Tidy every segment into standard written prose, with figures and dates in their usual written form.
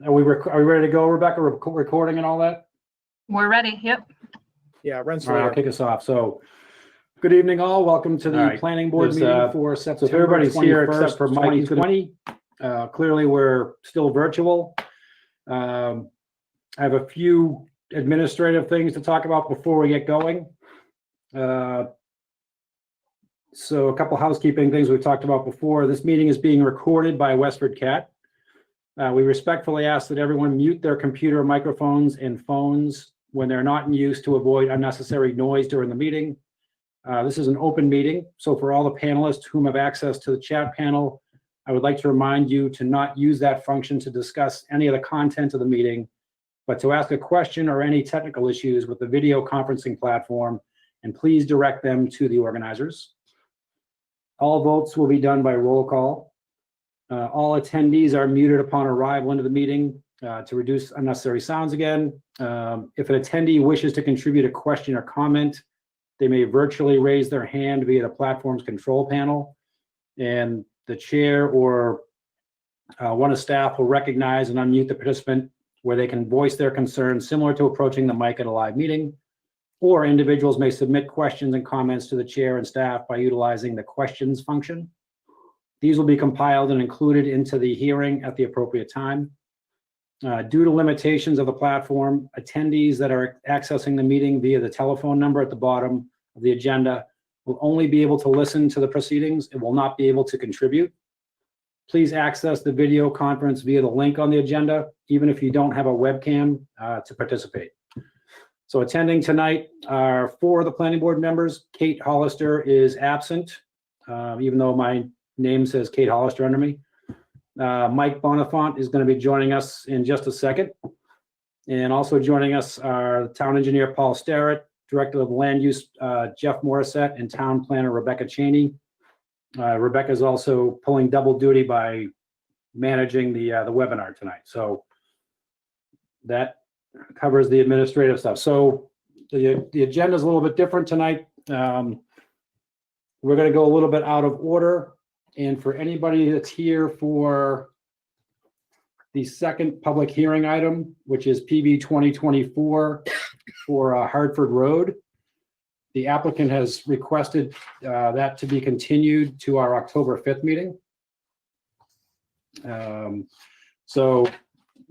Are we ready to go, Rebecca? Recording and all that? We're ready. Yep. Yeah, run All right, I'll kick us off. So, good evening, all. Welcome to the planning board meeting for September. So if everybody's here except for Mike, 2020. Clearly, we're still virtual. I have a few administrative things to talk about before we get going. So a couple housekeeping things we've talked about before. This meeting is being recorded by Westford Cat. We respectfully ask that everyone mute their computer microphones and phones when they're not in use to avoid unnecessary noise during the meeting. This is an open meeting, so for all the panelists whom have access to the chat panel, I would like to remind you to not use that function to discuss any of the content of the meeting, but to ask a question or any technical issues with the video conferencing platform, and please direct them to the organizers. All votes will be done by roll call. All attendees are muted upon arrival into the meeting to reduce unnecessary sounds again. If an attendee wishes to contribute a question or comment, they may virtually raise their hand via the platform's control panel, and the chair or one of staff will recognize and unmute the participant where they can voice their concerns, similar to approaching the mic at a live meeting. Or individuals may submit questions and comments to the chair and staff by utilizing the questions function. These will be compiled and included into the hearing at the appropriate time. Due to limitations of the platform, attendees that are accessing the meeting via the telephone number at the bottom of the agenda will only be able to listen to the proceedings and will not be able to contribute. Please access the video conference via the link on the agenda, even if you don't have a webcam to participate. So attending tonight are 4 of the planning board members. Kate Hollister is absent, even though my name says Kate Hollister under me. Mike Bonifant is going to be joining us in just a second. And also joining us are town engineer Paul Starrett, director of land use Jeff Morissette, and town planner Rebecca Cheney. Rebecca is also pulling double duty by managing the webinar tonight. So that covers the administrative stuff. So the agenda is a little bit different tonight. We're going to go a little bit out of order. And for anybody that's here for the second public hearing item, which is PB 2024 for Hartford Road, the applicant has requested that to be continued to our October 5th meeting. So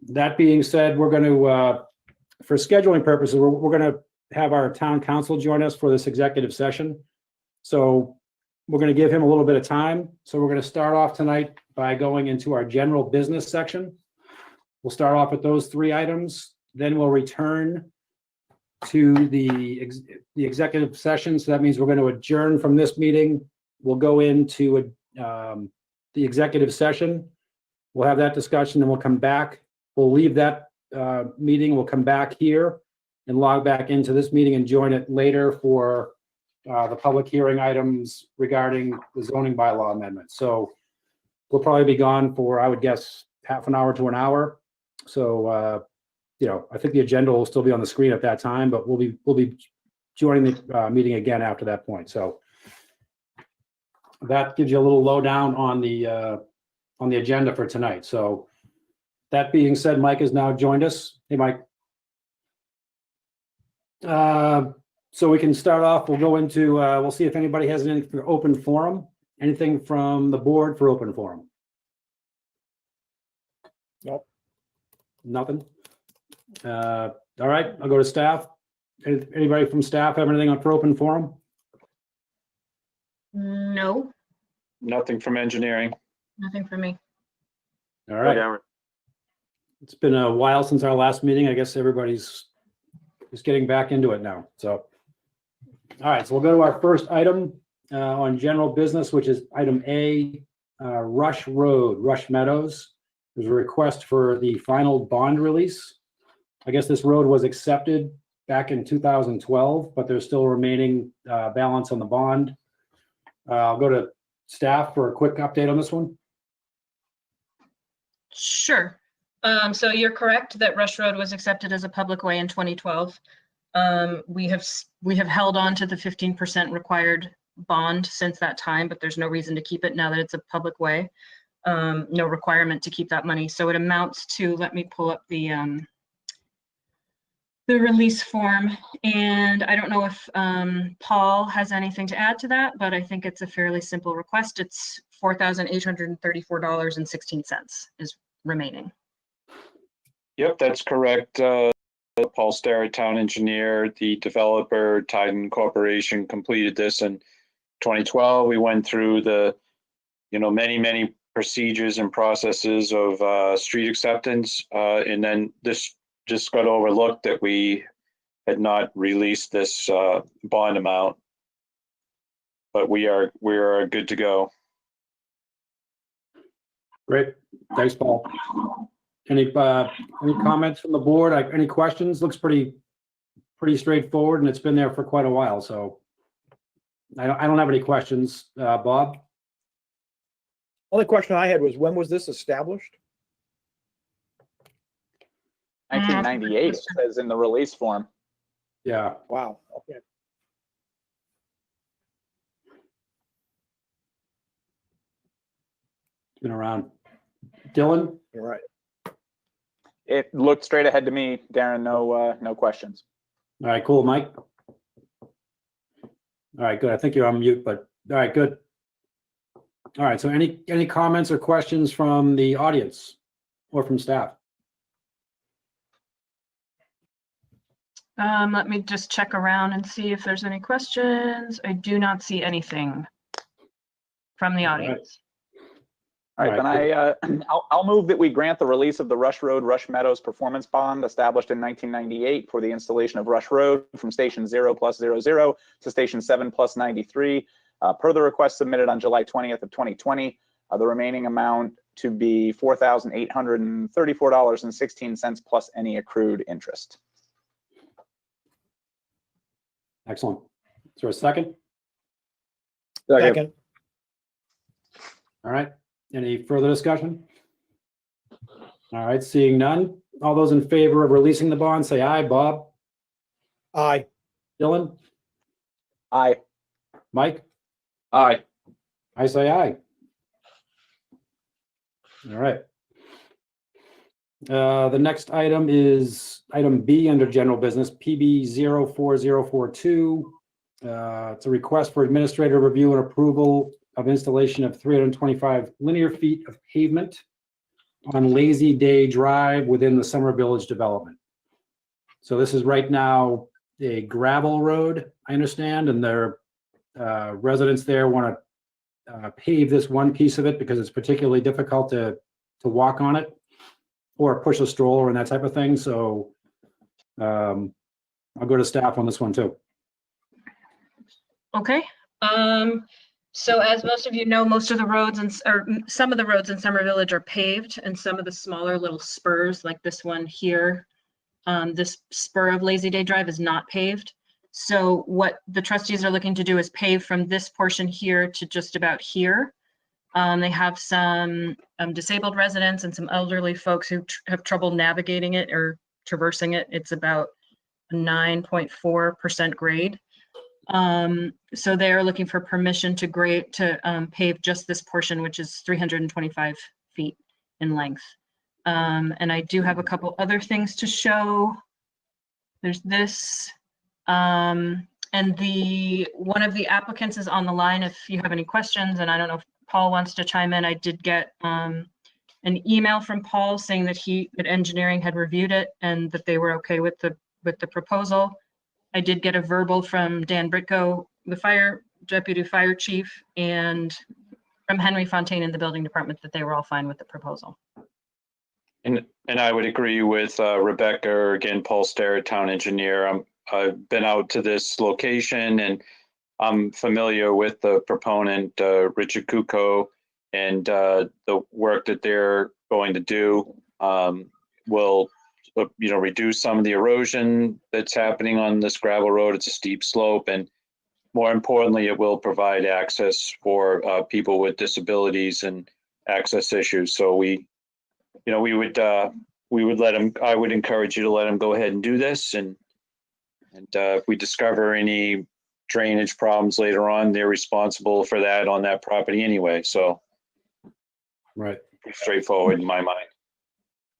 that being said, we're going to, for scheduling purposes, we're going to have our town council join us for this executive session. So we're going to give him a little bit of time. So we're going to start off tonight by going into our general business section. We'll start off with those 3 items. Then we'll return to the executive session. So that means we're going to adjourn from this meeting. We'll go into the executive session. We'll have that discussion, and we'll come back. We'll leave that meeting. We'll come back here and log back into this meeting and join it later for the public hearing items regarding the zoning bylaw amendment. So we'll probably be gone for, I would guess, half an hour to an hour. So, I think the agenda will still be on the screen at that time, but we'll be joining the meeting again after that point. So that gives you a little lowdown on the agenda for tonight. So that being said, Mike has now joined us. Hey, Mike. So we can start off. We'll go into, we'll see if anybody has anything for open forum, anything from the board for open forum. Nope. Nothing. All right, I'll go to staff. Anybody from staff have anything on for open forum? No, Nothing from engineering. nothing for me. All right. It's been a while since our last meeting. I guess everybody's just getting back into it now. So, all right, so we'll go to our first item on general business, which is item A, Rush Road, Rush Meadows. There's a request for the final bond release. I guess this road was accepted back in 2012, but there's still remaining balance on the bond. I'll go to staff for a quick update on this one. Sure. So you're correct that Rush Road was accepted as a public way in 2012. We have held on to the 15% required bond since that time, but there's no reason to keep it now that it's a public way. no requirement to keep that money. So it amounts to, let me pull up the release form. And I don't know if Paul has anything to add to that, but I think it's a fairly simple request. It's $4,834.16 is remaining. Yep, that's correct. Paul Starrett, town engineer, the developer, Titan Corporation, completed this in 2012. We went through the, many procedures and processes of street acceptance, and then this just got overlooked that we had not released this bond amount. But we are good to go. Great. Thanks, Paul. Any comments from the board? Any questions? Looks pretty straightforward, and it's been there for quite a while. So I don't have any questions. Bob? Only question I had was, when was this established? 1998, it says in the release form. Yeah. Wow, okay. Been around. Dylan? You're right. It looked straight ahead to me, Darren. No questions. All right, cool. Mike? All right, good. I think you're on mute, but all right, good. All right, so any comments or questions from the audience or from staff? Let me just check around and see if there's any questions. I do not see anything from the audience. All right, then I'll move that we grant the release of the Rush Road, Rush Meadows performance bond established in 1998 for the installation of Rush Road from station 0+00 to station 7+93, per the request submitted on July 20th of 2020. The remaining amount to be $4,834.16 plus any accrued interest. Excellent. Is there a second? Second. All right. Any further discussion? All right, seeing none. All those in favor of releasing the bond, say aye. Bob? Aye. Dylan? Aye. Mike? Aye. I say aye. All right. The next item is item B under general business, PB 04042. It's a request for administrative review and approval of installation of 325 linear feet of pavement on Lazy Day Drive within the Summer Village development. So this is right now a gravel road, I understand, and their residents there want to pave this one piece of it because it's particularly difficult to walk on it or push a stroller and that type of thing. So I'll go to staff on this one too. Okay. So as most of you know, most of the roads or some of the roads in Summer Village are paved, and some of the smaller little spurs like this one here, this spur of Lazy Day Drive is not paved. So what the trustees are looking to do is pave from this portion here to just about here. They have some disabled residents and some elderly folks who have trouble navigating it or traversing it. It's about a 9.4% grade. So they're looking for permission to pave just this portion, which is 325 feet in length. And I do have a couple other things to show. There's this, and one of the applicants is on the line if you have any questions, and I don't know if Paul wants to chime in. I did get an email from Paul saying that engineering had reviewed it and that they were okay with the proposal. I did get a verbal from Dan Britko, the deputy fire chief, and from Henry Fontaine in the building department that they were all fine with the proposal. And I would agree with Rebecca, or again, Paul Starrett, town engineer. I've been out to this location and I'm familiar with the proponent, Richard Kuko, and the work that they're going to do will reduce some of the erosion that's happening on this gravel road. It's a steep slope, and more importantly, it will provide access for people with disabilities and access issues. So we would let them. I would encourage you to let them go ahead and do this, and if we discover any drainage problems later on, they're responsible for that on that property anyway. So Right. Straightforward in my mind.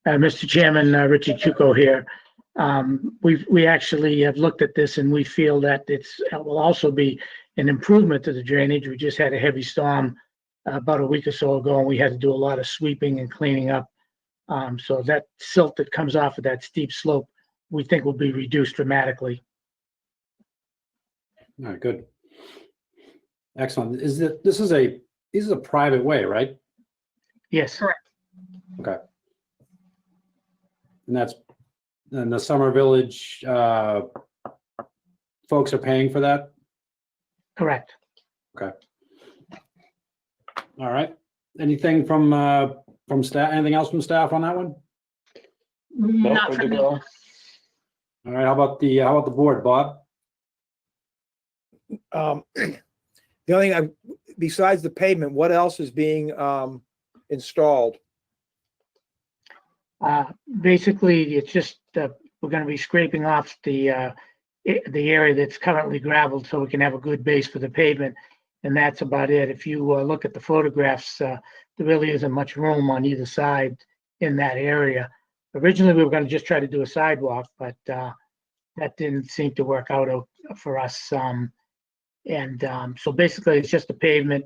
Mr. Chairman, Richard Chuko here. We actually have looked at this and we feel that it will also be an improvement to the drainage. We just had a heavy storm about a week or so ago, and we had to do a lot of sweeping and cleaning up. So that silt that comes off of that steep slope, we think will be reduced dramatically. All right, good. Excellent. This is a private way, right? Yes, Correct. Okay. And the Summer Village folks are paying for that? correct. Okay. All right. Anything from staff, anything else from staff on that one? Not good for to me. go. All right, how about the board, Bob? The only thing, besides the pavement, what else is being installed? Basically, it's just, we're gonna be scraping off the area that's currently gravelled so we can have a good base for the pavement. And that's about it. If you look at the photographs, there really isn't much room on either side in that area. Originally, we were gonna just try to do a sidewalk, but that didn't seem to work out for us. So basically, it's just a pavement.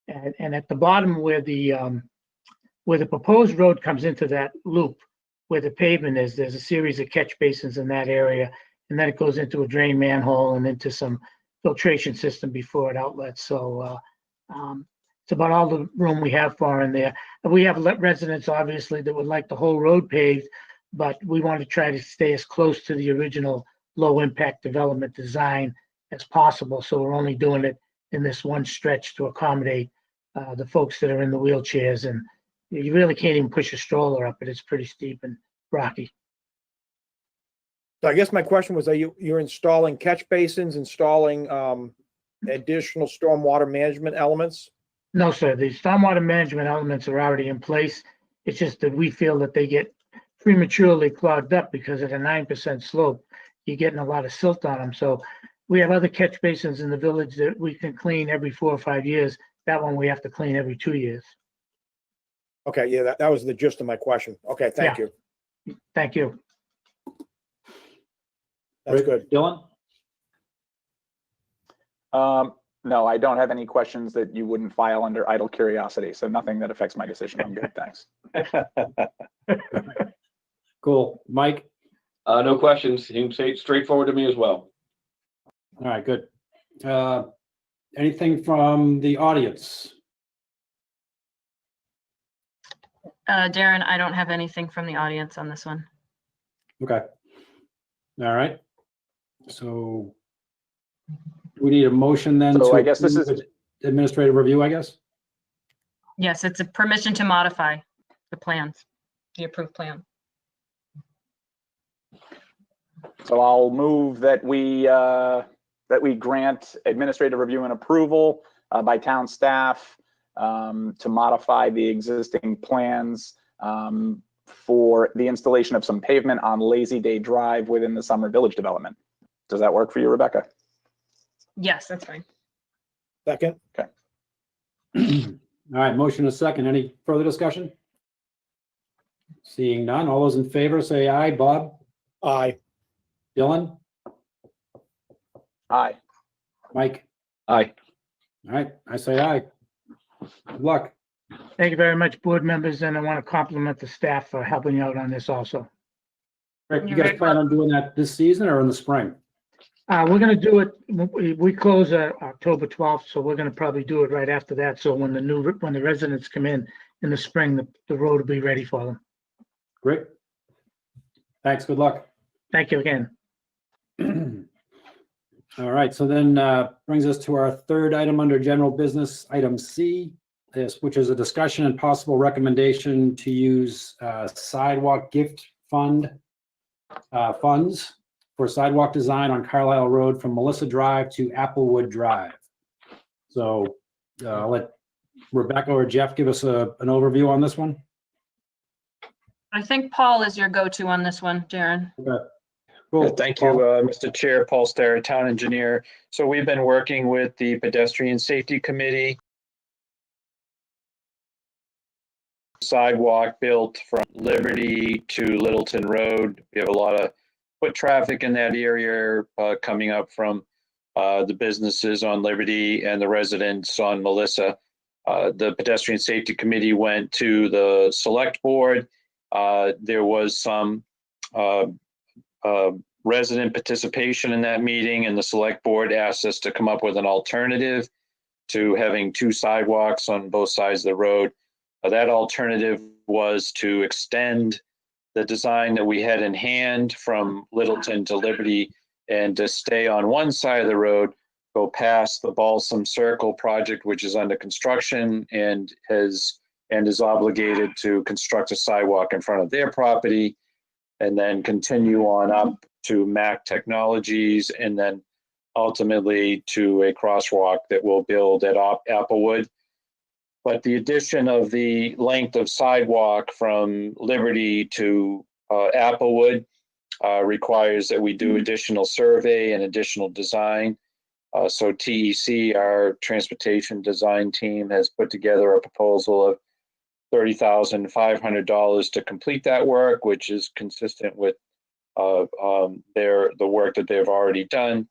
And at the bottom where the proposed road comes into that loop, where the pavement is, there's a series of catch basins in that area. And then it goes into a drain manhole and into some filtration system before it outlets. So it's about all the room we have for in there. And we have residents, obviously, that would like the whole road paved, but we want to try to stay as close to the original low impact development design as possible. So we're only doing it in this one stretch to accommodate the folks that are in the wheelchairs. And you really can't even push a stroller up it. It's pretty steep and rocky. So I guess my question was, you're installing catch basins, installing additional stormwater management elements? No, sir. The stormwater management elements are already in place. It's just that we feel that they get prematurely clogged up because at a 9% slope, you're getting a lot of silt on them. So we have other catch basins in the village that we can clean every 4 or 5 years. That one we have to clean every 2 years. Okay, yeah, that was the gist of my question. Okay, thank you. Thank you. That's good. Dylan? No, I don't have any questions that you wouldn't file under idle curiosity. So nothing that affects my decision. I'm good. Thanks. Cool. Mike? No questions. Seems straightforward to me as well. All right, good. Anything from the audience? Darren, I don't have anything from the audience on this one. Okay. All right. So we need a motion then So to I guess this is, approve administrative review, I guess? Yes, it's a permission to modify the plans, the approved plan. so I'll move that we grant administrative review and approval by town staff to modify the existing plans for the installation of some pavement on Lazy Day Drive within the Summer Village development. Does that work for you, Rebecca? Yes, that's fine. Second? All right, motion is second. Any further discussion? Seeing none, all those in favor say aye. Bob? Aye. Dylan? Aye. Mike? Aye. All right, I say aye. Good luck. Thank you very much, board members, and I want to compliment the staff for helping out on this also. Rick, you You're guys very plan on doing that this season or in the spring? We're gonna do it, we close October 12th, so we're gonna probably do it right after that. So when the residents come in the spring, the road will be ready for them. Great. Thanks, good luck. Thank you again. All right, so then brings us to our third item under general business, item C, which is a discussion and possible recommendation to use sidewalk gift funds for sidewalk design on Carlisle Road from Melissa Drive to Applewood Drive. So I'll let Rebecca or Jeff give us an overview on this one. I think Paul is your go-to on this one, Darren. Okay. Cool. Thank you, Mr. Chair, Paul Starrett, Town Engineer. So we've been working with the Pedestrian Safety Committee sidewalk built from Liberty to Littleton Road. We have a lot of foot traffic in that area coming up from the businesses on Liberty and the residents on Melissa. The Pedestrian Safety Committee went to the Select Board. There was some resident participation in that meeting, and the Select Board asked us to come up with an alternative to having two sidewalks on both sides of the road. That alternative was to extend the design that we had in hand from Littleton to Liberty and to stay on one side of the road, go past the Balsam Circle project, which is under construction and is obligated to construct a sidewalk in front of their property, and then continue on up to Mac Technologies, and then ultimately to a crosswalk that we'll build at Applewood. But the addition of the length of sidewalk from Liberty to Applewood requires that we do additional survey and additional design. So TEC, our transportation design team, has put together a proposal of $30,500 to complete that work, which is consistent with the work that they've already done.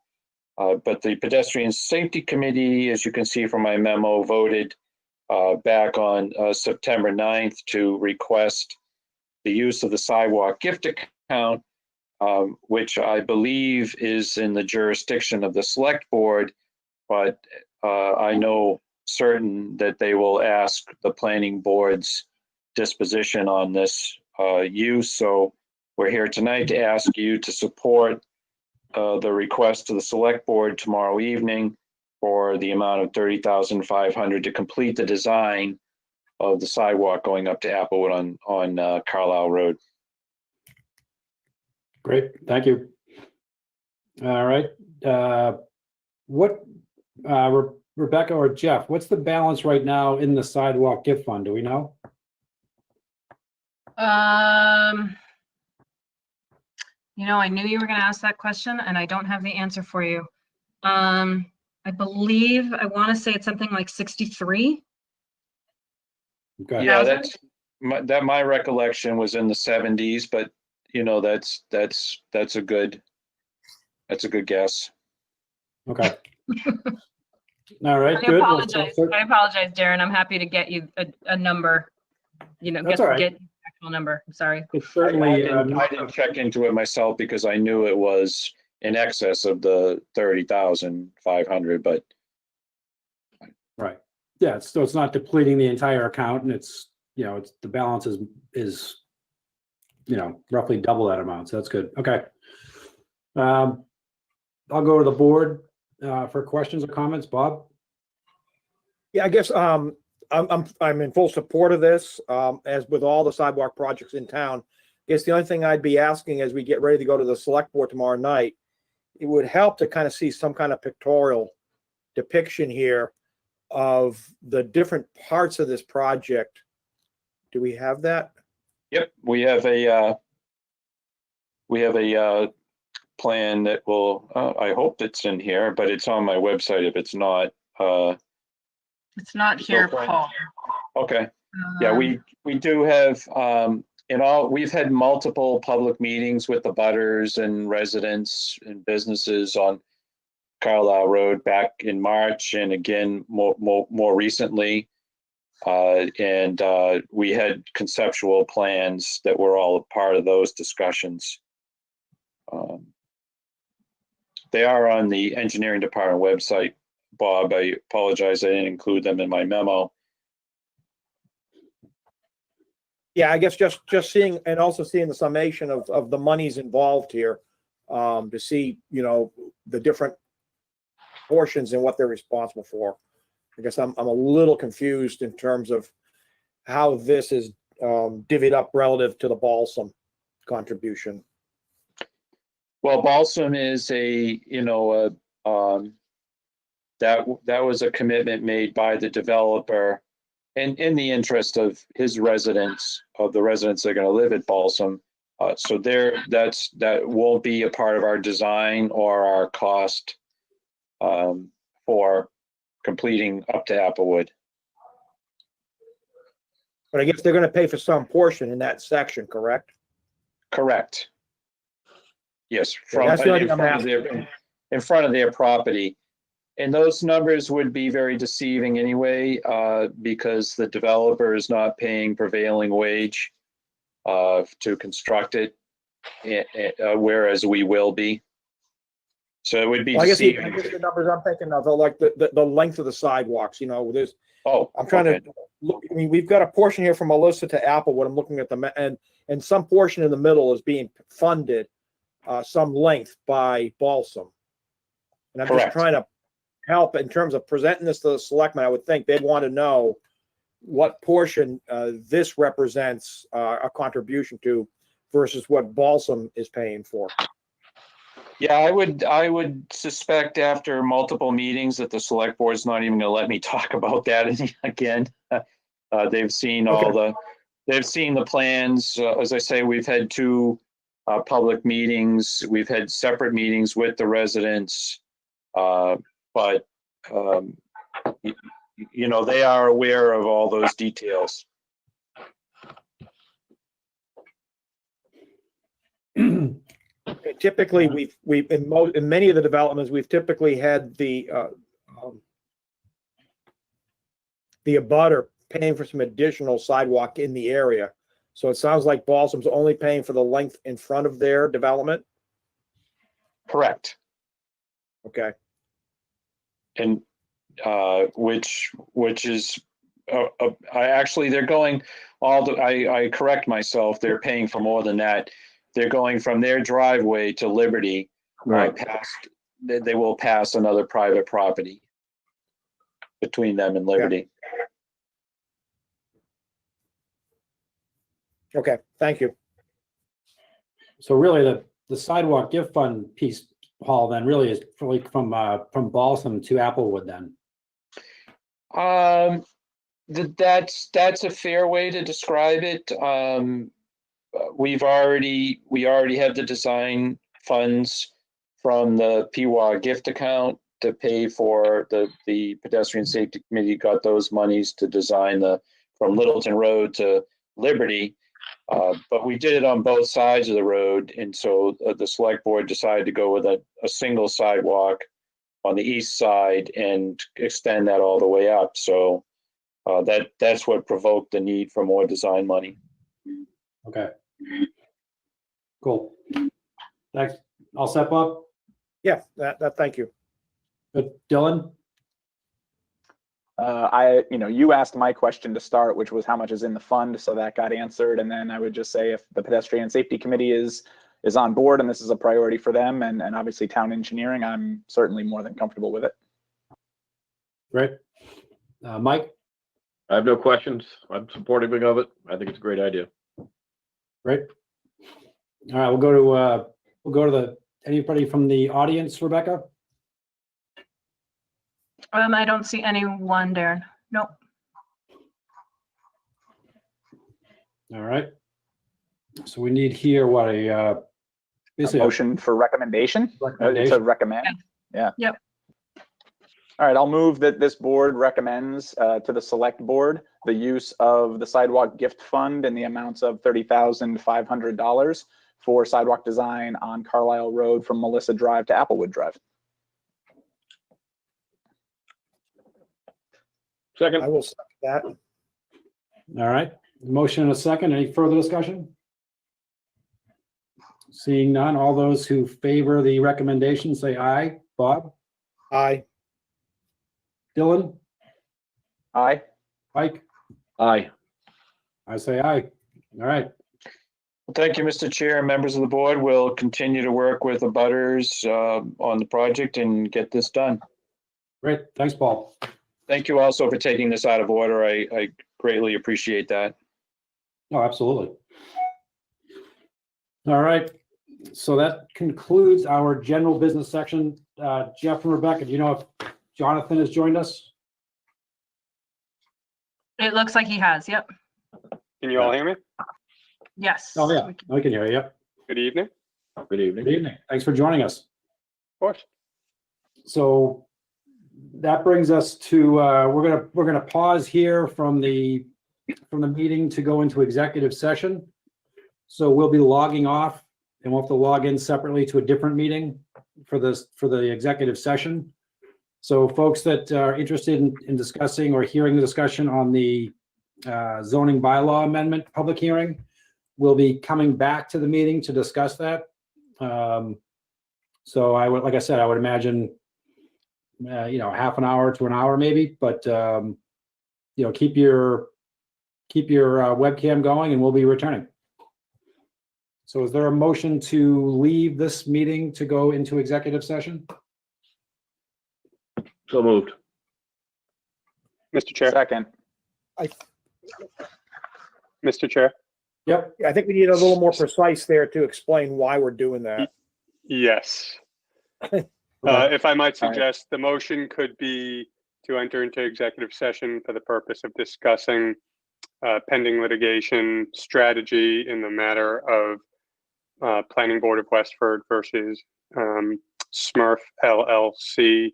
But the Pedestrian Safety Committee, as you can see from my memo, voted back on September 9th to request the use of the sidewalk gift account, which I believe is in the jurisdiction of the Select Board, but I know certain that they will ask the Planning Board's disposition on this use. So we're here tonight to ask you to support the request to the Select Board tomorrow evening for the amount of $30,500 to complete the design of the sidewalk going up to Applewood on Carlisle Road. Great, thank you. All right, Rebecca or Jeff, what's the balance right now in the sidewalk gift fund? Do we know? You know, I knew you were going to ask that question, and I don't have the answer for you. I believe, I want to say it's something like 63. Okay. Yeah, that's my recollection was in the 70s, but you know, that's a good guess. Okay. All right, I good. apologize. I apologize, Darren. I'm happy to get you a number, you know, That's all right. get the actual number. I'm sorry. It's certainly, I didn't check into it myself because I knew it was in excess of the 30,500, but right. Yeah, so it's not depleting the entire account, and it's, you know, it's the balance is, you know, roughly double that amount. So that's good. Okay. I'll go to the board for questions or comments. Bob? Yeah, I guess I'm in full support of this, as with all the sidewalk projects in town. I guess the only thing I'd be asking as we get ready to go to the Select Board tomorrow night, it would help to kind of see some kind of pictorial depiction here of the different parts of this project. Do we have that? yep, we have a plan that will, I hope it's in here, but it's on my website if it's not. It's not here, Okay. Paul. Okay, yeah, we do have, we've had multiple public meetings with the butters and residents and businesses on Carlisle Road back in March and again more recently. And we had conceptual plans that were all a part of those discussions. They are on the engineering department website, Bob. I apologize, I didn't include them in my memo. Yeah, I guess just seeing, and also seeing the summation of the monies involved here, to see, you know, the different portions and what they're responsible for. I guess I'm a little confused in terms of how this is divvied up relative to the Balsam contribution. Well, Balsam is that was a commitment made by the developer and in the interest of his residents, of the residents that are going to live at Balsam. So that won't be a part of our design or our cost for completing up to Applewood. But I guess they're gonna pay for some portion in that section, correct? Correct. Yes, that's the only thing I'm in front of their property. And those numbers would be very deceiving anyway, because the developer is not paying prevailing wage to construct it, whereas we will be. So it would be Well, I guess deceiving. the numbers I'm thinking of are like the length of the sidewalks, there's, Oh, I'm trying okay. to look, I mean, we've got a portion here from Melissa to Applewood. I'm looking at and some portion in the middle is being funded, some length by Balsam. And I'm just Correct. trying to help in terms of presenting this to the selectmen. I would think they'd want to know what portion this represents a contribution to versus what Balsam is paying for. Yeah, I would suspect after multiple meetings that the select board's not even gonna let me talk about that again. They've seen they've seen the plans. As I say, we've had two public meetings. We've had separate meetings with the residents. But they are aware of all those details. Typically, we've in many of the developments, we've typically had the abutter paying for some additional sidewalk in the area. So it sounds like Balsam's only paying for the length in front of their development. Correct. Okay. And which is they're going I correct myself, they're paying for more than that. They're going from their driveway to Liberty, they will pass another private property between them and Liberty. Okay, thank you. So really the sidewalk gift fund piece, Paul, then really is really from Balsam to Applewood then. That's a fair way to describe it. We already have the design funds from the PWA gift account to pay for the Pedestrian Safety Committee got those monies to design from Littleton Road to Liberty. But we did it on both sides of the road. And so the select board decided to go with a single sidewalk on the east side and extend that all the way up. So that's what provoked the need for more design money. Okay. Cool. Thanks. All set, Bob? Yeah, thank you. Good. Dylan? You asked my question to start, which was how much is in the fund, so that got answered. And then I would just say if the Pedestrian Safety Committee is on board and this is a priority for them, and obviously town engineering, I'm certainly more than comfortable with it. Great. Mike? I have no questions. I'm supportive of it. I think it's a great idea. Great. All right, we'll go to anybody from the audience, Rebecca? I don't see anyone, Darren. Nope. All right. So we need here what A basically motion for recommendation? To recommend? Yeah. Yep. All right, I'll move that this board recommends to the select board the use of the sidewalk gift fund in the amounts of $30,500 for sidewalk design on Carlisle Road from Melissa Drive to Applewood Drive. Second. I will second that. All right. Motion and a second. Any further discussion? Seeing none, all those who favor the recommendation say aye. Bob? Aye. Dylan? Aye. Mike? Aye. I say aye. All right. Well, thank you, Mr. Chair. Members of the board will continue to work with the butters on the project and get this done. Great. Thanks, Paul. Thank you also for taking this out of order. I greatly appreciate that. Oh, absolutely. All right. So that concludes our general business section. Jeff and Rebecca, do you know if Jonathan has joined us? It looks like he has. Yep. Can you all hear me? Yes. Oh, yeah. I can hear you. Yep. Good evening. Good evening. Good evening. Thanks for joining us. Of course. So that brings us to we're gonna pause here from the from the meeting to go into executive session. So we'll be logging off and we'll have to log in separately to a different meeting for the executive session. So folks that are interested in discussing or hearing the discussion on the zoning bylaw amendment public hearing will be coming back to the meeting to discuss that. So I would, like I said, I would imagine, half an hour to an hour maybe, but, keep your webcam going and we'll be returning. So is there a motion to leave this meeting to go into executive session? So moved. Mr. Chair, Second. Mr. Chair. Yep. I think we need a little more precise there to explain why we're doing that. Yes. Okay. If I might All right. suggest, the motion could be to enter into executive session for the purpose of discussing pending litigation strategy in the matter of Planning Board of Westford versus Smurf LLC,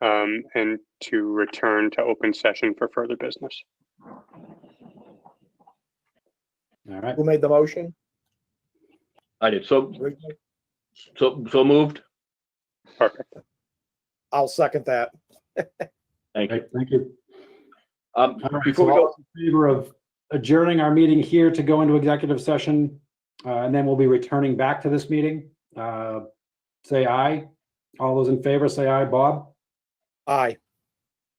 and to return to open session for further business. All right. Who made the motion? I did. So moved. Perfect. I'll second that. Thank you. Right, thank you. Um, All right, before so we all go, in favor of adjourning our meeting here to go into executive session, and then we'll be returning back to this meeting. Say aye. All those in favor, say aye. Bob? Aye.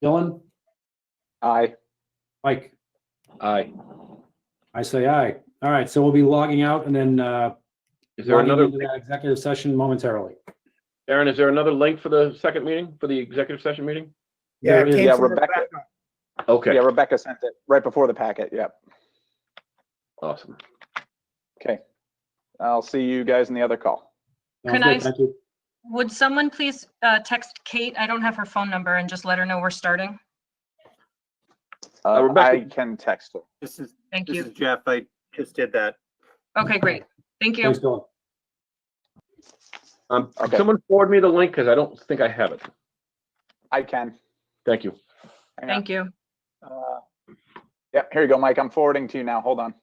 Dylan? Aye. Mike? aye. I say aye. All right, so we'll be logging out and then Is there logging another, into that executive session momentarily. Aaron, is there another link for the second meeting, for the executive session meeting? Yeah, There it is- came Yeah, from Rebecca. Rebecca. Okay, Yeah, Rebecca sent it right before the packet. Yep. awesome. Okay. I'll see you guys in the other call. Sounds Can good, I- Thank you. Would someone please text Kate? I don't have her phone number, and just let her know we're starting. Rebecca- I can text her. Thank This you. is Jeff. I just did that. Okay, great. Thank you. Thanks, Dylan. Could Okay. someone forward me the link? Because I don't think I have it. I can. Thank you. Hang on. Thank you. Yep, here you go, Mike. I'm forwarding to you now. Hold on.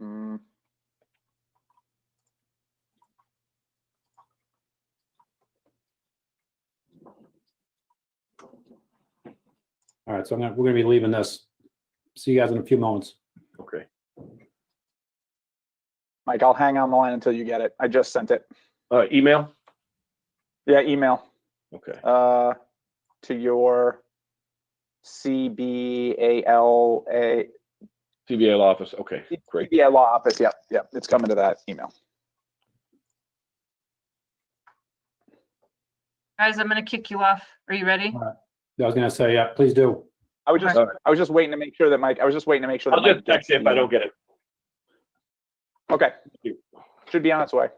Mm, All right, so we're gonna be leaving this. See you guys in a few moments. Okay. Mike, I'll hang on the line until you get it. I just sent it. Email? Yeah, email Okay. to your CBALA CBA office. Okay, great. CBA law office. Yep, yep. It's coming to that email. Guys, I'm gonna kick you off. Are you ready? I was gonna say, yeah, please do. I was just All right. I was just waiting to make sure that Mike. I was just waiting to make sure that I'll Mike just text you gets if I the- don't get it. Okay. you. Should be on its way.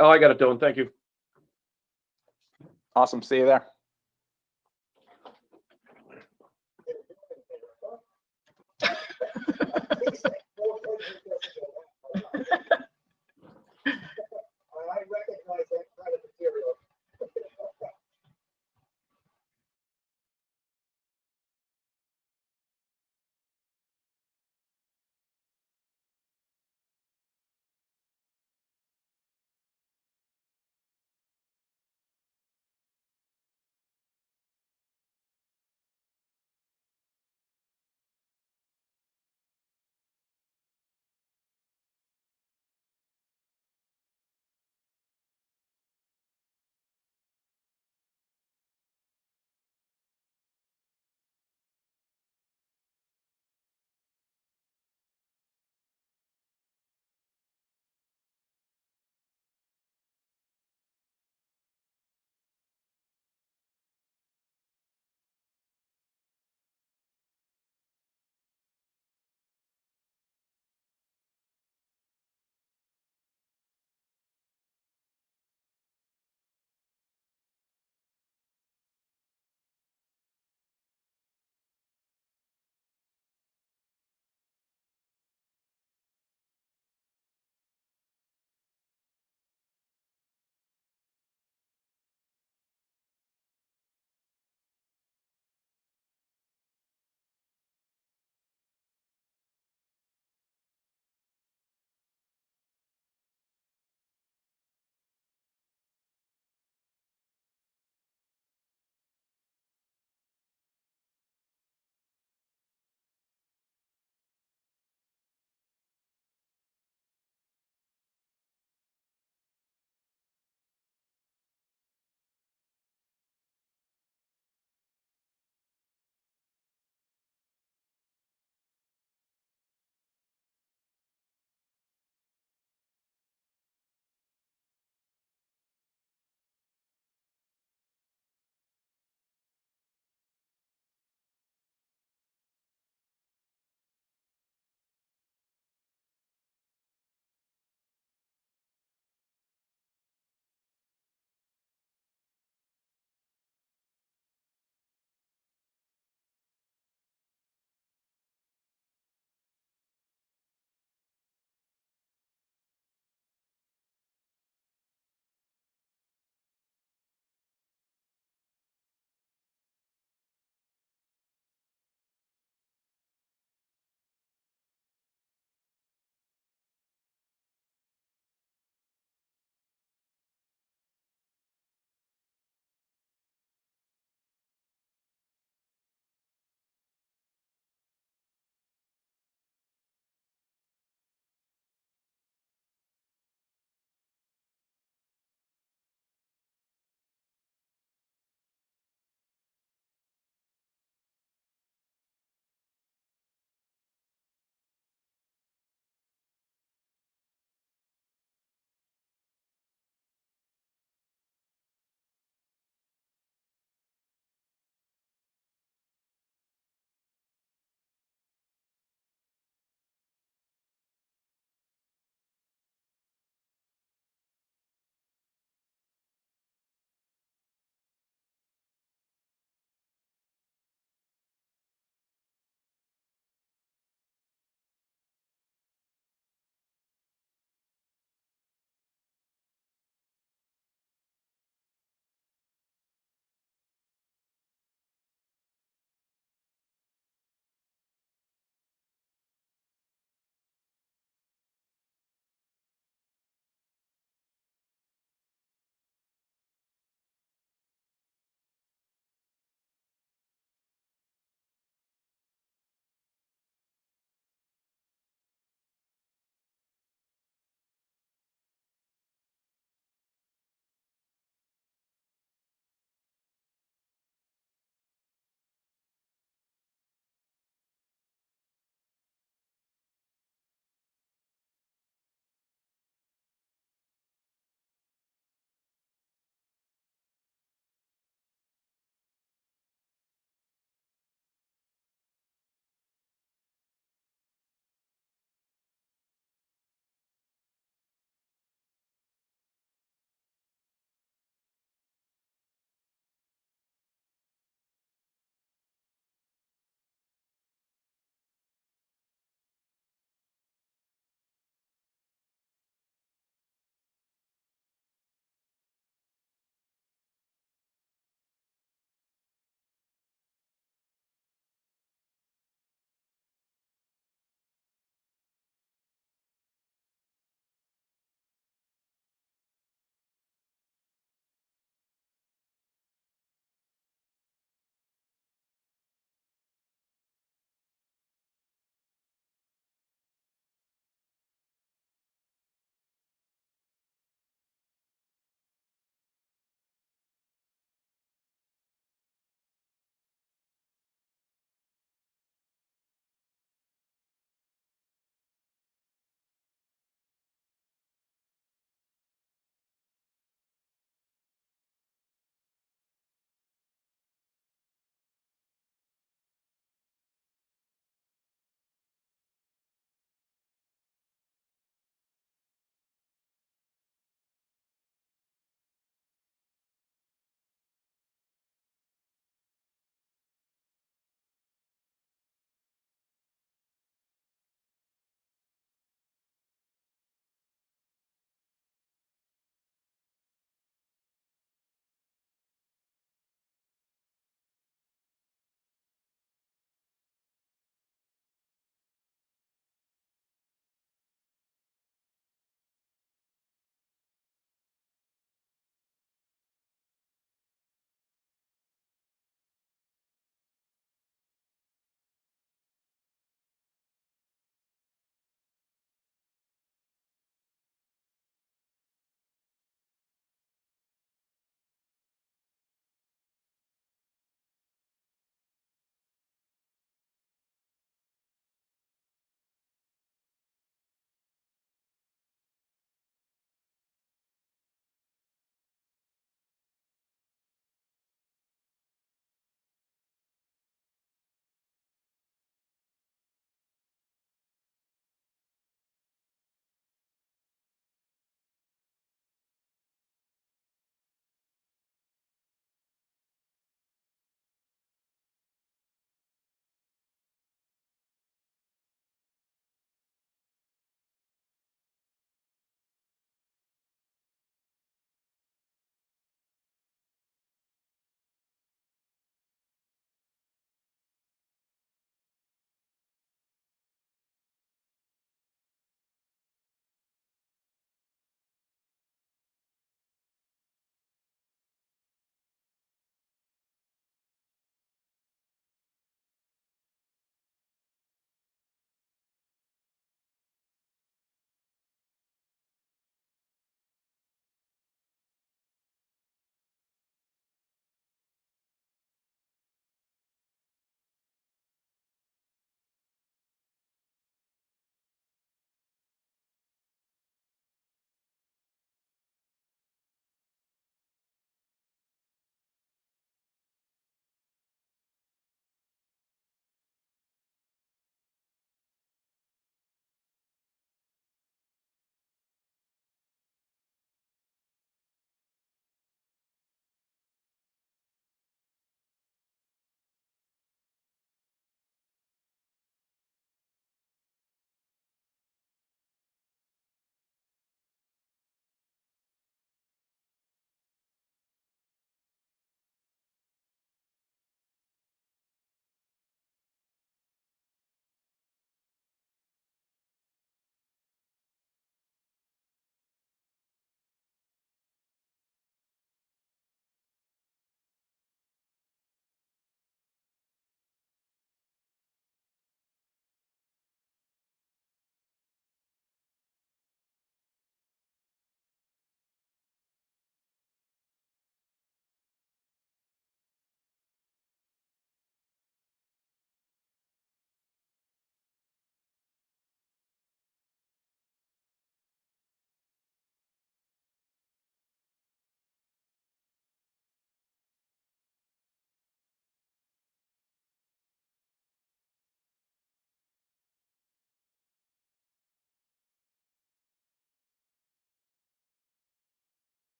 Oh, I got it, Dylan. Thank you. Awesome. See you there.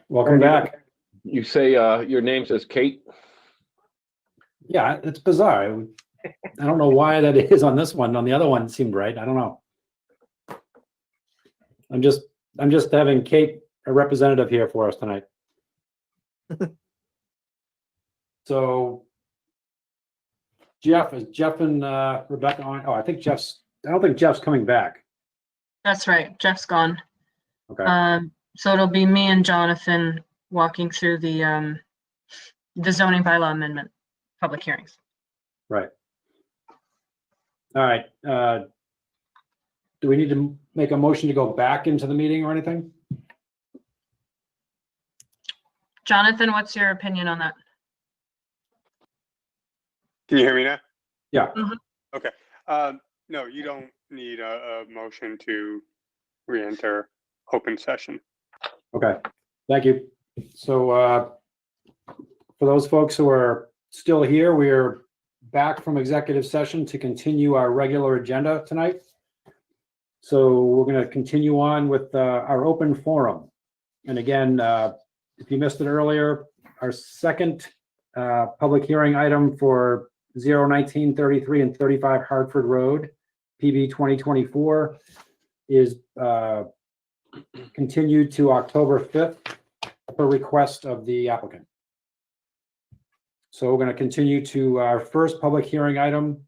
Welcome back. You say, your name says Kate? Yeah, it's bizarre. I don't know why that is on this one. On the other one, it seemed right. I don't know. I'm just having Kate, a representative here for us tonight. So is Jeff and Rebecca on? Oh, I don't think Jeff's coming back. That's right. Jeff's gone. Okay. So it'll be me and Jonathan walking through the zoning bylaw amendment public hearings. Right. All right. Do we need to make a motion to go back into the meeting or anything? Jonathan, what's your opinion on that? Can you hear me now? Yeah. Okay. No, you don't need a motion to re-enter open session. Okay. Thank you. So for those folks who are still here, we are back from executive session to continue our regular agenda tonight. So we're going to continue on with our open forum. And again, if you missed it earlier, our second public hearing item for 019, 33, and 35 Hartford Road, PB 2024, is continued to October 5th per request of the applicant. So we're going to continue to our first public hearing item,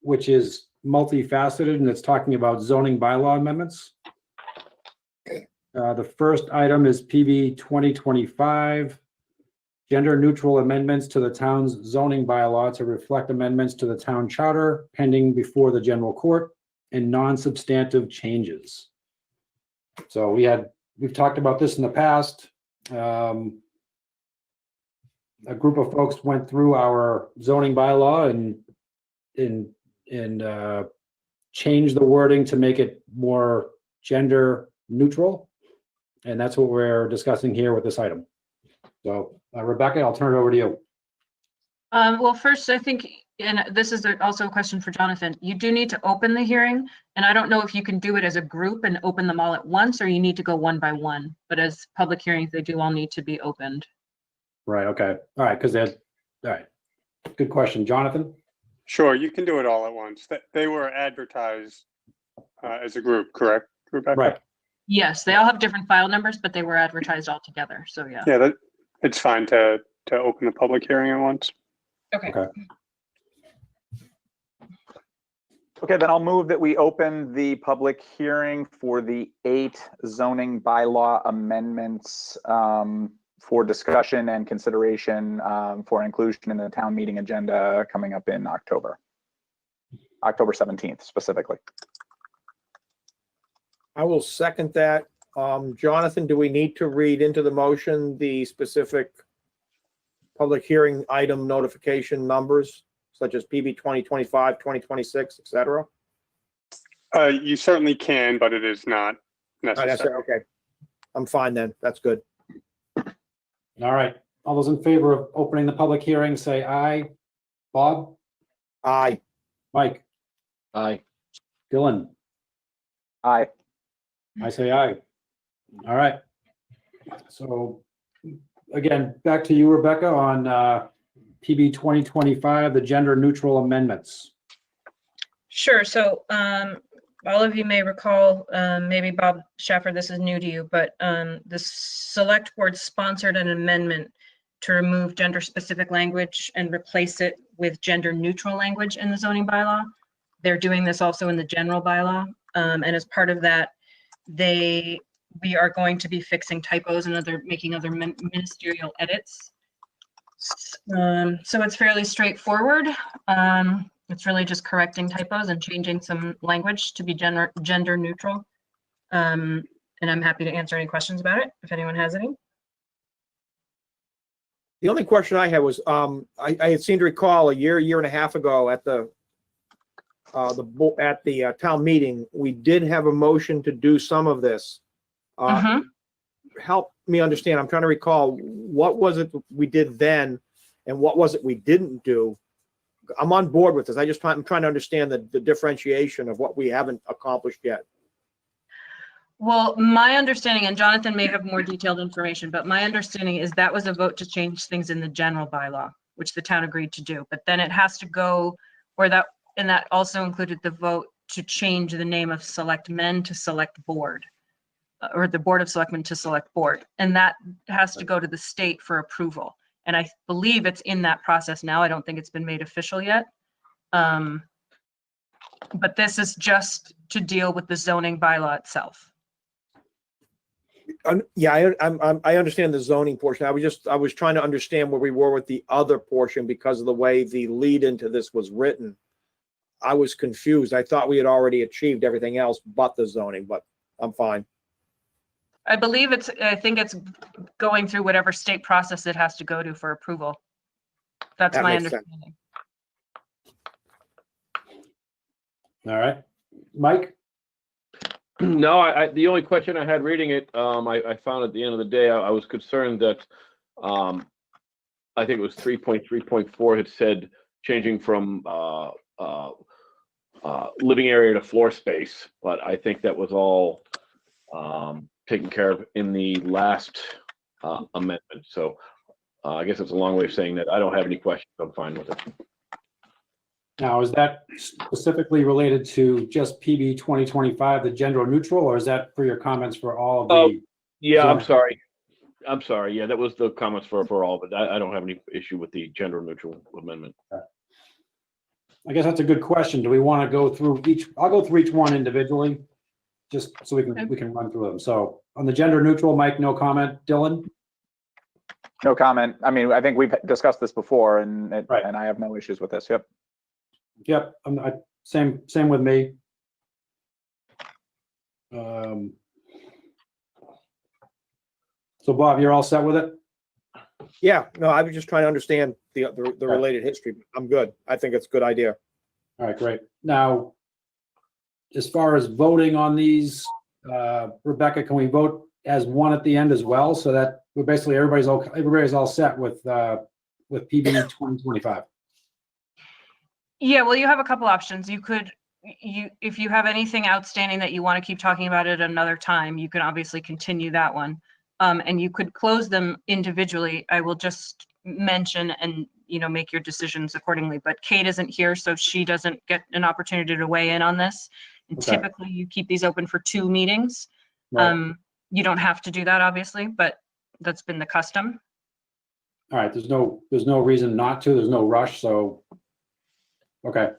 which is multifaceted, and it's talking about zoning bylaw amendments. The first item is PB 2025, gender neutral amendments to the town's zoning bylaw to reflect amendments to the town charter pending before the general court and non-substantive changes. So we've talked about this in the past. A group of folks went through our zoning bylaw and changed the wording to make it more gender neutral. And that's what we're discussing here with this item. So Rebecca, I'll turn it over to you. Well, first, I think, and this is also a question for Jonathan, you do need to open the hearing. And I don't know if you can do it as a group and open them all at once, or you need to go one by one. But as public hearings, they do all need to be opened. Right, okay. All right, all right. Good question. Jonathan? Sure, you can do it all at once. They were advertised as a group, correct, Rebecca? Right. Yes, they all have different file numbers, but they were advertised all together. So yeah. Yeah, it's fine to open the public hearing at once. Okay. Okay, then I'll move that we open the public hearing for the 8 zoning bylaw amendments for discussion and consideration for inclusion in the town meeting agenda coming up in October 17th specifically. I will second that. Jonathan, do we need to read into the motion the specific public hearing item notification numbers, such as PB 2025, 2026, et cetera? You certainly can, but it is not necessary. Okay. I'm fine then. That's good. All right. All those in favor of opening the public hearing, say aye. Bob? Aye. Mike? Aye. Dylan? Aye. I say aye. All right. So again, back to you, Rebecca, on PB 2025, the gender neutral amendments. Sure. So all of you may recall, maybe Bob Schaffer, this is new to you, but the select board sponsored an amendment to remove gender specific language and replace it with gender neutral language in the zoning bylaw. They're doing this also in the general bylaw. And as part of that, we are going to be fixing typos and making other ministerial edits. So it's fairly straightforward. It's really just correcting typos and changing some language to be gender neutral. And I'm happy to answer any questions about it if anyone has any. The only question I had was, I seem to recall a year and a half ago at the town meeting, we did have a motion to do some of this. Help me understand. I'm trying to recall, what was it we did then and what was it we didn't do? I'm on board with this. I'm trying to understand the differentiation of what we haven't accomplished yet. Well, my understanding, and Jonathan may have more detailed information, but my understanding is that was a vote to change things in the general bylaw, which the town agreed to do. But then it has to go, and that also included the vote to change the name of select men to select board, or the Board of Selectmen to select board. And that has to go to the state for approval. And I believe it's in that process now. I don't think it's been made official yet. But this is just to deal with the zoning bylaw itself. Yeah, I understand the zoning portion. I was trying to understand where we were with the other portion because of the way the lead into this was written. I was confused. I thought we had already achieved everything else but the zoning, but I'm fine. I think it's going through whatever state process it has to go to for approval. That's That my makes sense. understanding. All right. Mike? No, the only question I had reading it, I found at the end of the day, I was concerned that, I think it was 3.3.4 had said changing from, living area to floor space, but I think that was all, taken care of in the last, amendment. So, I guess it's a long way of saying that I don't have any questions. I'm fine with it. Now, is that specifically related to just PB 2025, the gender neutral, or is that for your comments for all of Oh, the? Yeah, I'm zoning? sorry. Yeah, that was the comments for all, but I don't have any issue with the gender neutral amendment. I guess that's a good question. Do we want to go through each? I'll go through each one individually, just so we can run through them. So on the gender neutral, Mike, no comment. Dylan? No comment. I mean, I think we've discussed this before, and Right. and I have no issues with this. Yep. Yep, same with me. So Bob, you're all set with it? Yeah, no, I was just trying to understand the related history. I'm good. I think it's a good idea. All right, great. Now, as far as voting on these, Rebecca, can we vote as one at the end as well? So that we're basically everybody's all set with PB 2025. Yeah, well, you have a couple options. If you have anything outstanding that you want to keep talking about at another time, you can obviously continue that one. And you could close them individually. I will just mention and, make your decisions accordingly. But Kate isn't here, so she doesn't get an opportunity to weigh in on this. And Okay. typically you keep these open for 2 meetings. Right. You don't have to do that, obviously, but that's been the custom. All right, there's no reason not to. There's no rush, so, okay.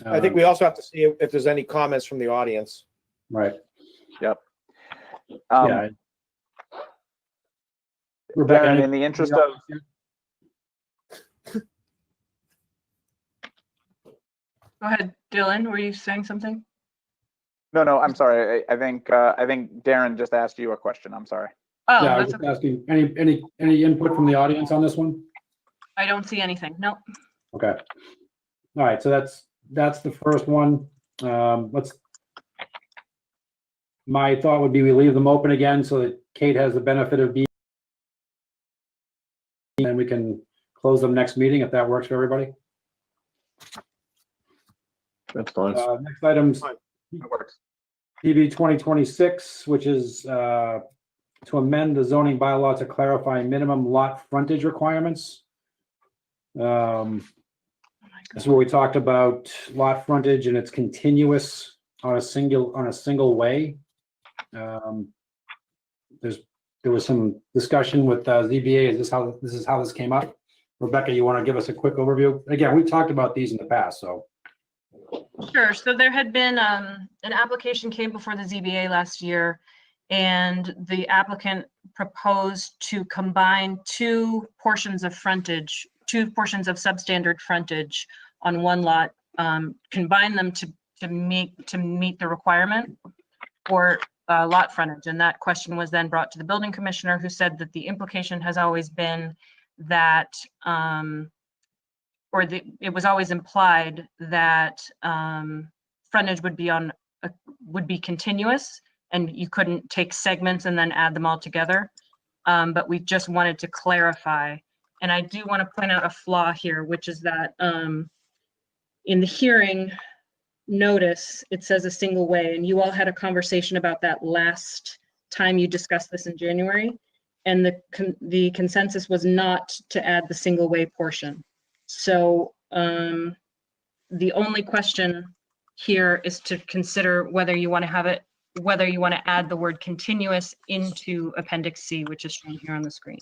I think we also have to see if there's any comments from the audience. Right, Yep. yeah. Rebecca, Darren, any- in the interest of, Go ahead, Dylan, were you saying something? no, I'm sorry. I think Darren just asked you a question. I'm sorry. Oh, Yeah, I was that's just okay. asking, any input from the audience on this one? I don't see anything. No. Okay. All right, so that's the first one. My thought would be we leave them open again so that Kate has the benefit of being, and we can close them next meeting if that works for everybody. That's fine. Next item's That works. PB 2026, which is to amend the zoning bylaw to clarify minimum lot frontage requirements. This is where we talked about lot frontage and it's continuous on a single way. There was some discussion with ZBA. This is how this came up? Rebecca, you want to give us a quick overview? Again, we've talked about these in the past, so. Sure. So there had been an application came before the ZBA last year, and the applicant proposed to combine 2 portions of frontage, 2 portions of substandard frontage on one lot, combine them to meet the requirement for lot frontage. And that question was then brought to the building commissioner, who said that the implication has always been that it was always implied that frontage would be continuous, and you couldn't take segments and then add them all together. But we just wanted to clarify. And I do want to point out a flaw here, which is that in the hearing, notice, it says a single way, and you all had a conversation about that last time you discussed this in January. And the consensus was not to add the single way portion. So the only question here is to consider whether you want to have it, whether you want to add the word continuous into Appendix C, which is shown here on the screen.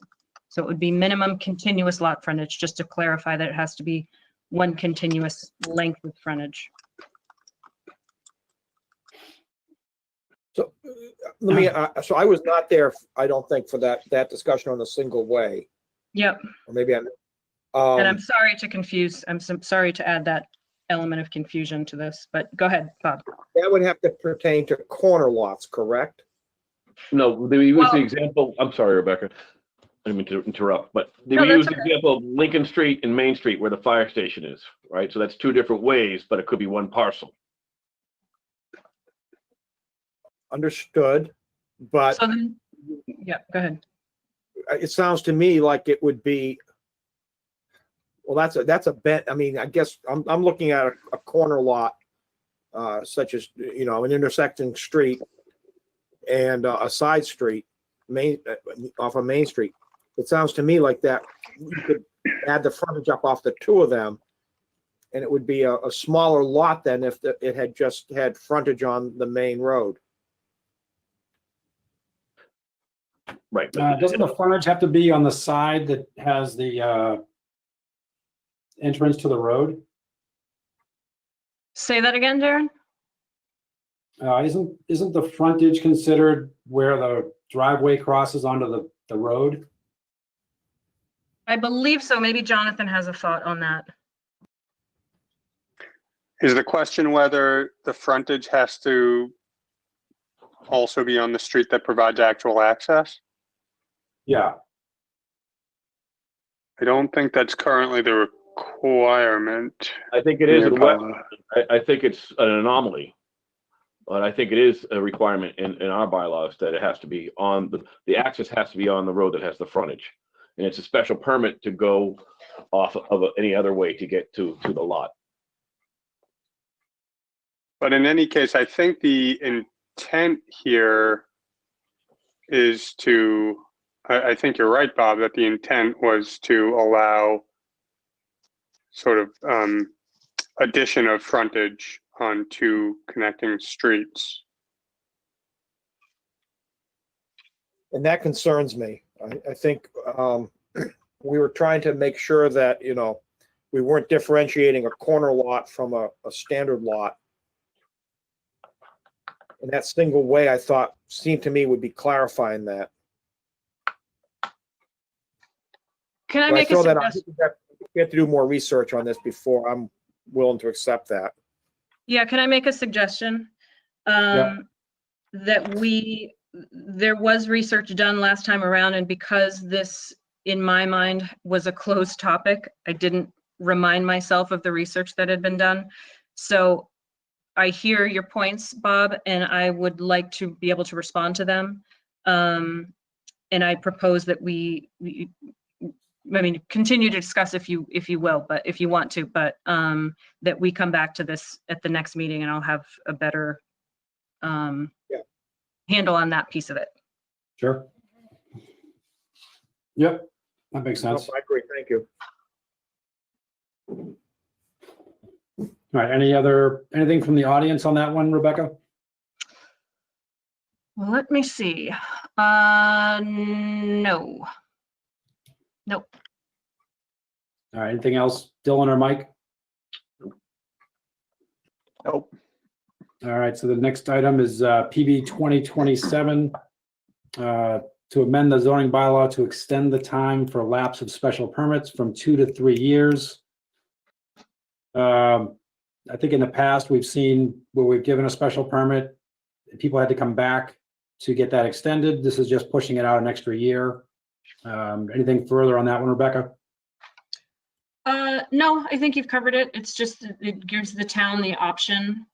So it would be minimum continuous lot frontage, just to clarify that it has to be one continuous length of frontage. So let me, so I was not there, I don't think, for that discussion on the single way, Yep, or maybe I'm. and I'm sorry to confuse, sorry to add that element of confusion to this, but go ahead, Bob. That would have to pertain to corner lots, correct? No, we use Well- the example, I'm sorry, Rebecca, I didn't mean to interrupt, but No, we that's use the okay. example of Lincoln Street and Main Street where the fire station is, right? So that's two different ways, but it could be one parcel. Understood, but So then, yeah, go ahead. it sounds to me like it would be, well, that's a bet. I mean, I guess I'm looking at a corner lot, such as, you know, an intersecting street and a side street, off of Main Street. It sounds to me like that you could add the frontage up off the two of them, and it would be a smaller lot than if it had just had frontage on the main road. Right. Doesn't the frontage have to be on the side that has the entrance to the road? Say that again, Darren? Isn't the frontage considered where the driveway crosses onto the road? I believe so. Maybe Jonathan has a thought on that. Is the question whether the frontage has to also be on the street that provides actual access? Yeah. I don't think that's currently the requirement. I think it is, in in your West- bylaw. I think it's an anomaly. But I think it is a requirement in our bylaws that it has to be on the access has to be on the road that has the frontage. And it's a special permit to go off of any other way to get to the lot. But in any case, I think the intent here is to, I think you're right, Bob, that the intent was to allow sort of addition of frontage on two connecting streets. And that concerns me. I think we were trying to make sure that, you know, we weren't differentiating a corner lot from a standard lot. And that single way, I thought, seemed to me would be clarifying that. Can I But I make a throw that out. suggestion? We have to do more research on this before I'm willing to accept that. Yeah, can I make a suggestion? Yeah. That there was research done last time around, and because this, in my mind, was a closed topic, I didn't remind myself of the research that had been done. So I hear your points, Bob, and I would like to be able to respond to them. And I propose that we continue to discuss if you will, but if you want to, but that we come back to this at the next meeting, and I'll have a better handle on that piece of it. Sure. Yep, that makes sense. I agree, thank you. All right, anything from the audience on that one, Rebecca? Well, let me see. No. Nope. All right, anything else, Dylan or Mike? Nope. All right, so the next item is PB 2027 to amend the zoning bylaw to extend the time for lapse of special permits from 2 to 3 years. I think in the past, we've seen where we've given a special permit, people had to come back to get that extended. This is just pushing it out an extra year. Anything further on that one, Rebecca? No, I think you've covered it. It's just, it gives the town the option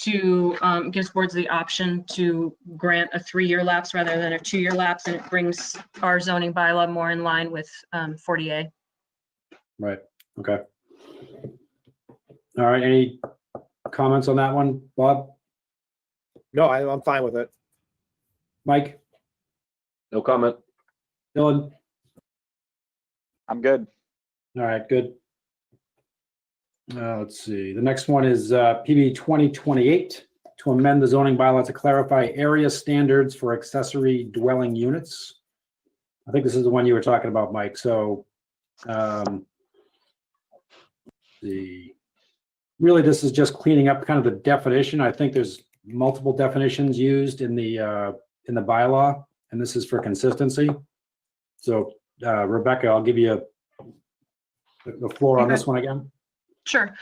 to, gives boards the option to grant a 3-year lapse rather than a 2-year lapse, and it brings our zoning bylaw more in line with 40A. Right, okay. All right, any comments on that one? Bob, No, I'm fine with it. Mike, No comment. Dylan? I'm good. All right, good. Let's see. The next one is PB 2028 to amend the zoning bylaw to clarify area standards for accessory dwelling units. I think this is the one you were talking about, Mike. So really, this is just cleaning up kind of the definition. I think there's multiple definitions used in the bylaw, and this is for consistency. So Rebecca, I'll give you the floor on this one again. Sure.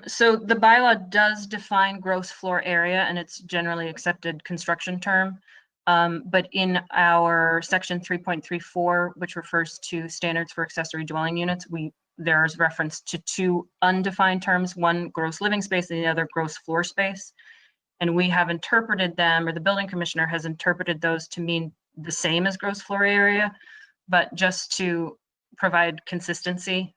So the bylaw does define gross floor area, and it's generally accepted construction term. But in our section 3.34, which refers to standards for accessory dwelling units, there's reference to two undefined terms, one gross living space and the other gross floor space. And we have interpreted them, or the building commissioner has interpreted those to mean the same as gross floor area. But just to provide consistency,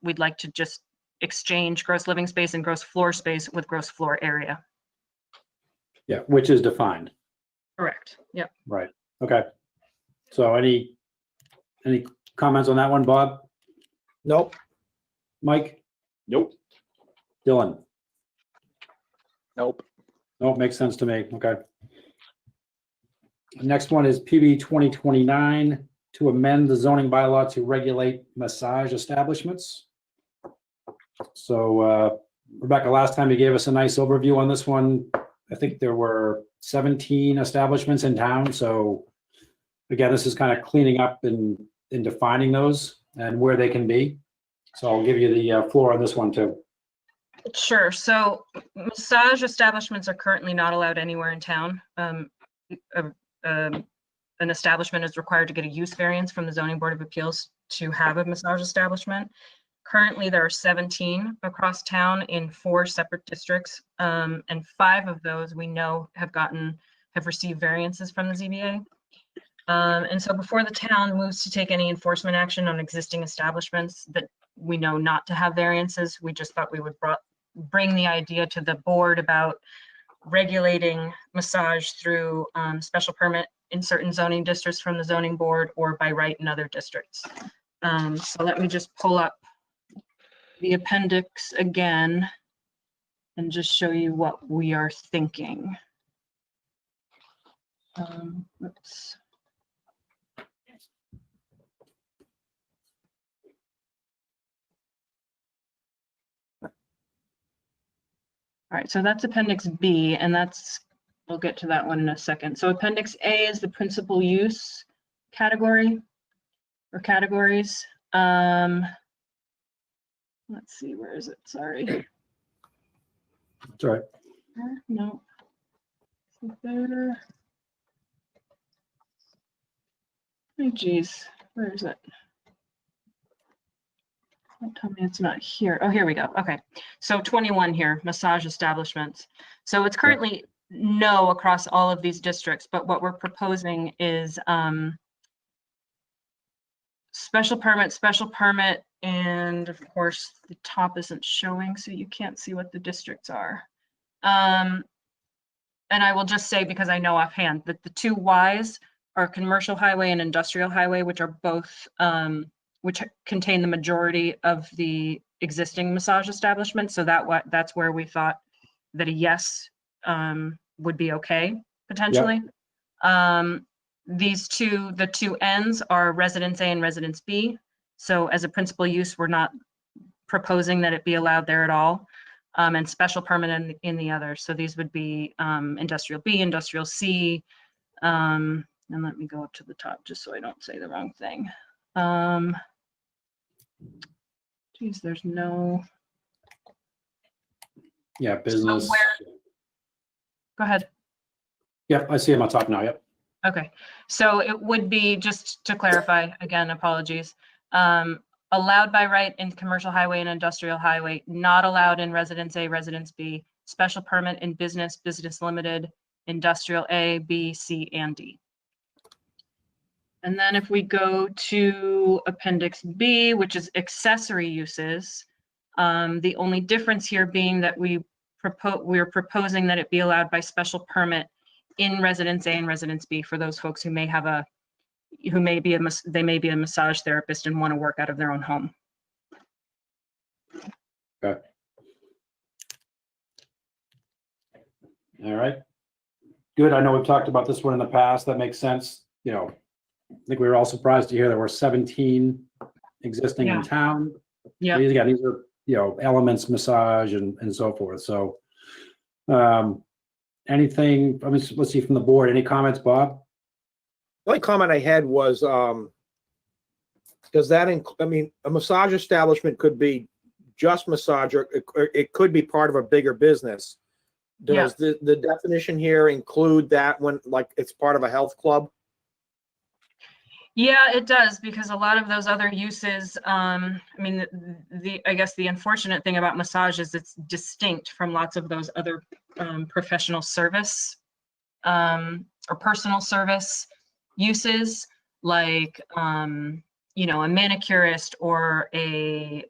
we'd like to just exchange gross living space and gross floor space with gross floor area. Yeah, which is defined. Correct. Yep. Right. Okay. So any comments on that one, Bob? Nope. Mike? Nope. Dylan? Nope. No, it makes sense to me. Okay. Next one is PB 2029 to amend the zoning bylaw to regulate massage establishments. So Rebecca, last time you gave us a nice overview on this one. I think there were 17 establishments in town. So again, this is kind of cleaning up and defining those and where they can be. So I'll give you the floor on this one too. Sure. So massage establishments are currently not allowed anywhere in town. An establishment is required to get a use variance from the Zoning Board of Appeals to have a massage establishment. Currently, there are 17 across town in 4 separate districts, and 5 of those we know have received variances from the ZBA. And so before the town moves to take any enforcement action on existing establishments that we know not to have variances, we just thought we would bring the idea to the board about regulating massage through special permit in certain zoning districts from the zoning board or by right in other districts. So let me just pull up the appendix again and just show you what we are thinking. Oops. All right, so that's Appendix B, and we'll get to that one in a second. So Appendix A is the principal use category or categories. Let's see, where is it? Sorry. That's all right. No. There. Oh, geez, where is it? Don't tell me it's not here. Oh, here we go. Okay. So 21 here, massage establishments. So it's currently no across all of these districts, but what we're proposing is special permit, and of course the top isn't showing, so you can't see what the districts are. And I will just say, because I know offhand, that the 2 Ys are commercial highway and industrial highway, which are both which contain the majority of the existing massage establishments. So that's where we thought that a yes would be okay, potentially. Yep. The 2 ends are Residence A and Residence B. So as a principal use, we're not proposing that it be allowed there at all. And special permit in the other. So these would be Industrial B, Industrial C. And let me go up to the top just so I don't say the wrong thing. Geez, there's no. Yeah, business. So go ahead. Yep, I see them on top now. Yep. Okay, so it would be, just to clarify, again, apologies, allowed by right in commercial highway and industrial highway, not allowed in Residence A, Residence B, special permit in business, business limited, industrial A, B, C, and D. And then if we go to Appendix B, which is accessory uses, The only difference here being that we're proposing that it be allowed by special permit in Residence A and Residence B for those folks who may have they may be a massage therapist and want to work out of their own home. Okay. All right. Good. I know we've talked about this one in the past. That makes sense. You know, I think we were all surprised to hear there were 17 existing in town. Yeah. These are, you know, Elements massage and so forth. So, anything, I mean, let's see from the board, any comments, Bob? The only comment I had was, does that I mean, a massage establishment could be just massage, or it could be part of a bigger business. Does the definition here include that when, like, it's part of a health club? Yeah, it does, because a lot of those other uses, I mean, I guess the unfortunate thing about massage is it's distinct from lots of those other professional service or personal service uses, like, you know, a manicurist or a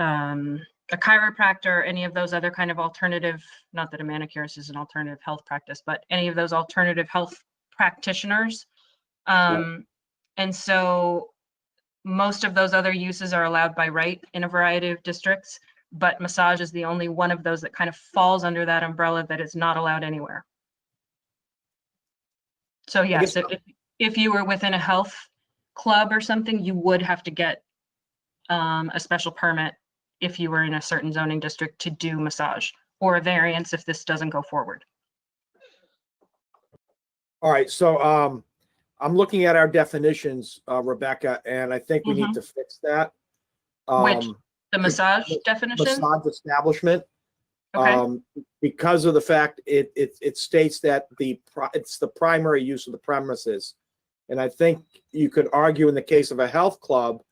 chiropractor, any of those other kind of alternative, not that a manicurist is an alternative health practice, but any of those alternative health practitioners. And so most of those other uses are allowed by right in a variety of districts, but massage is the only one of those that kind of falls under that umbrella that is not allowed anywhere. So yes, if you were within a health club or something, you would have to get a special permit if you were in a certain zoning district to do massage, or a variance if this doesn't go forward. All right, so I'm looking at our definitions, Rebecca, and I think we need to fix that. Which, the massage definition? Massage establishment. Okay. Because of the fact it states that it's the primary use of the premises. And I think you could argue in the case of a health club,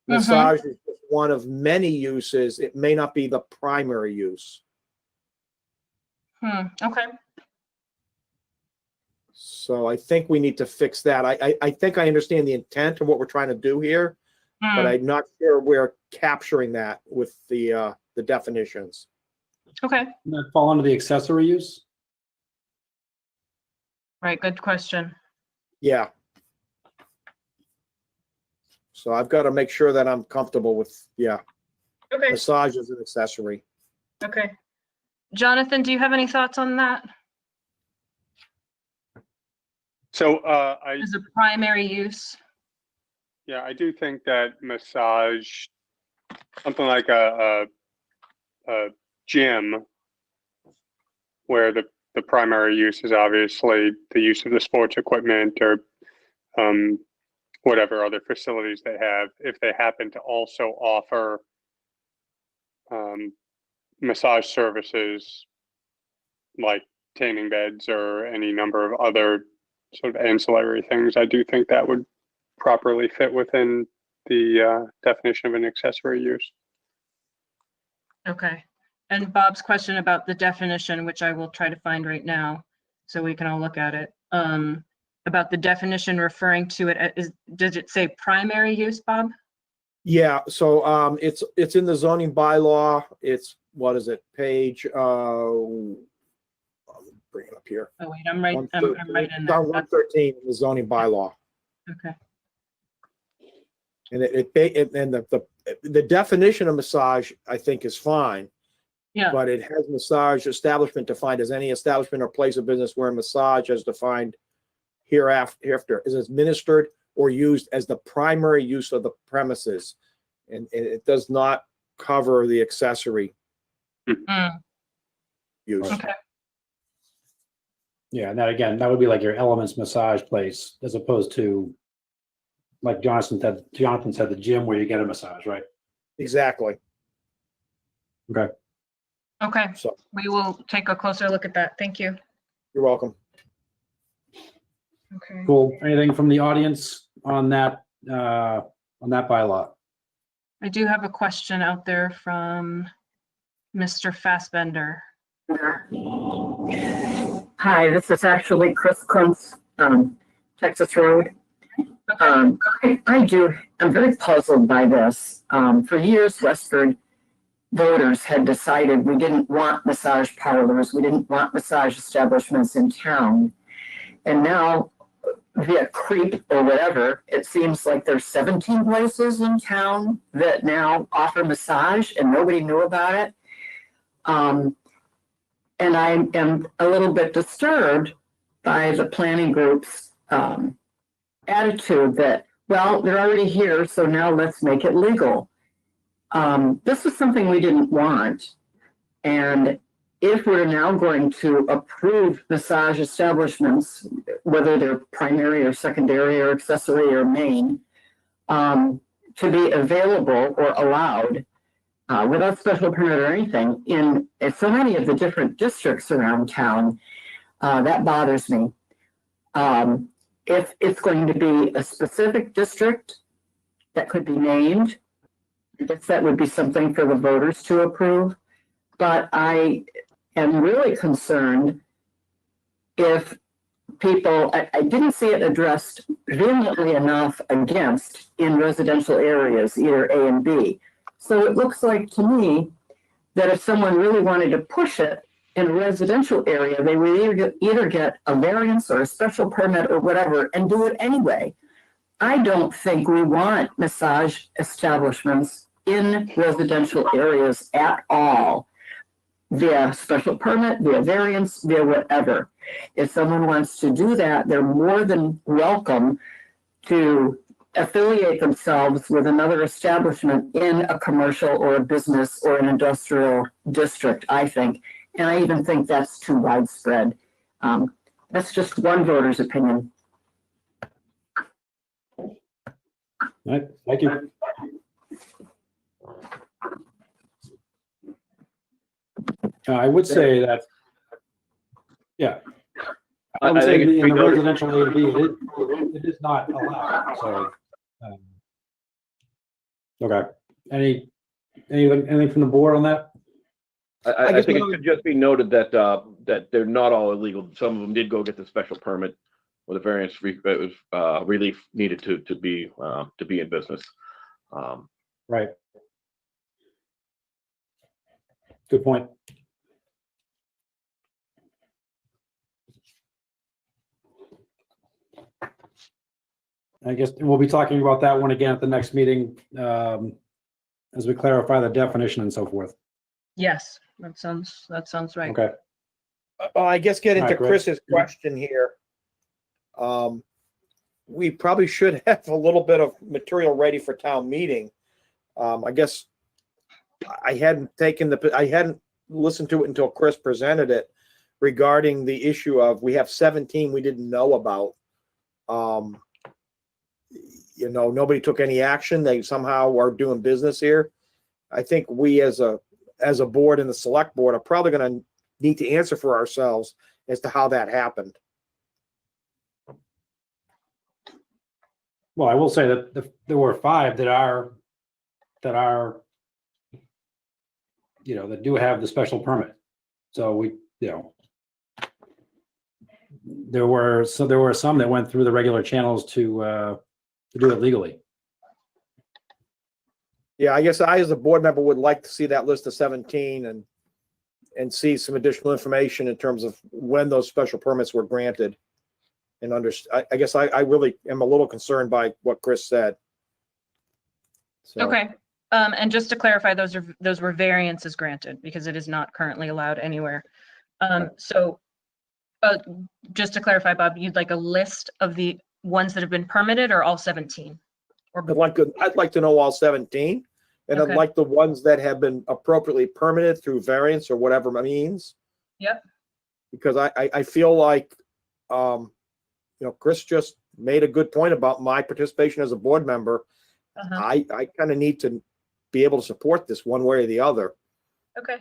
massage is just one of many uses. It may not be the primary use. Okay. So I think we need to fix that. I think I understand the intent of what we're trying to do here, but I'm not sure we're capturing that with the definitions. Okay. Does that fall under the accessory use? Right. Good question. Yeah. So I've got to make sure that I'm comfortable with, Okay. massage as an accessory. Okay. Jonathan, do you have any thoughts on that? So As a primary use? yeah, I do think that massage, something like a gym, where the primary use is obviously the use of the sports equipment or whatever other facilities they have, if they happen to also offer massage services like tanning beds or any number of other sort of ancillary things, I do think that would properly fit within the definition of an accessory use. Okay. And Bob's question about the definition, which I will try to find right now, so we can all look at it. About the definition referring to it, does it say primary use, Bob? Yeah, so it's in the zoning bylaw. It's, what is it, page, I'll bring it up here. Oh wait, I'm right in there. It's on 113 in the zoning bylaw. Okay. And the definition of massage, I think, is fine. Yeah. But it has massage establishment defined as any establishment or place of business where massage as defined hereafter is administered or used as the primary use of the premises. And it does not cover the accessory use. Okay. Yeah, and that again, that would be like your Elements massage place, as opposed to, like Jonathan said, the gym where you get a massage, right? Exactly. Okay. Okay. So We will take a closer look at that. Thank you. you're welcome. Okay. Cool. Anything from the audience on that bylaw? I do have a question out there from Mr. Fassbender. Hi, this is actually Chris Kuntz, Texas Road. I do. I'm very puzzled by this. For years, Westford voters had decided we didn't want massage parlors, we didn't want massage establishments in town. And now, via creep or whatever, it seems like there's 17 places in town that now offer massage and nobody knew about it. And I am a little bit disturbed by the planning group's attitude that, well, they're already here, so now let's make it legal. This was something we didn't want. And if we're now going to approve massage establishments, whether they're primary or secondary or accessory or main, to be available or allowed without special permit or anything in so many of the different districts around town, that bothers me. If it's going to be a specific district that could be named, I guess that would be something for the voters to approve. But I am really concerned if people, I didn't see it addressed vehemently enough against in residential areas, either A and B. So it looks like to me that if someone really wanted to push it in a residential area, they would either get a variance or a special permit or whatever and do it anyway. I don't think we want massage establishments in residential areas at all, via special permit, via variance, via whatever. If someone wants to do that, they're more than welcome to affiliate themselves with another establishment in a commercial or a business or an industrial district, I think. And I even think that's too widespread. That's just one voter's opinion. All right, thank you. I would say that, yeah. I would I say think it's in the pretty residential A and B, it is not allowed, so. Okay, anything from the board on that? I guess think it we- should just be noted that, that they're not all illegal. Some of them did go get the special permit with a variance, it was relief needed to be in business. Right. Good point. I guess we'll be talking about that one again at the next meeting, as we clarify the definition and so forth. Yes, that sounds right. Okay, I guess get All into right, Greg. Chris's question here. We probably should have a little bit of material ready for town meeting. I guess I hadn't listened to it until Chris presented it regarding the issue of we have 17 we didn't know about. Nobody took any action. They somehow are doing business here. I think we as a board and the select board are probably going to need to answer for ourselves as to how that happened. well, I will say that there were 5 that are, that do have the special permit. So there were some that went through the regular channels to do it legally. Yeah, I guess I, as a board member, would like to see that list of 17 and see some additional information in terms of when those special permits were granted. And I guess I really am a little concerned by what Chris said. So, Okay. And just to clarify, those were variances granted because it is not currently allowed anywhere. So just to clarify, Bob, you'd like a list of the ones that have been permitted or all 17? Or I'd like to know all 17, and Okay. I'd like the ones that have been appropriately permitted through variance or whatever means. Yep. Because I feel like, Chris just made a good point about my participation as a board member. Uh-huh. I kind of need to be able to support this one way or the other. Okay.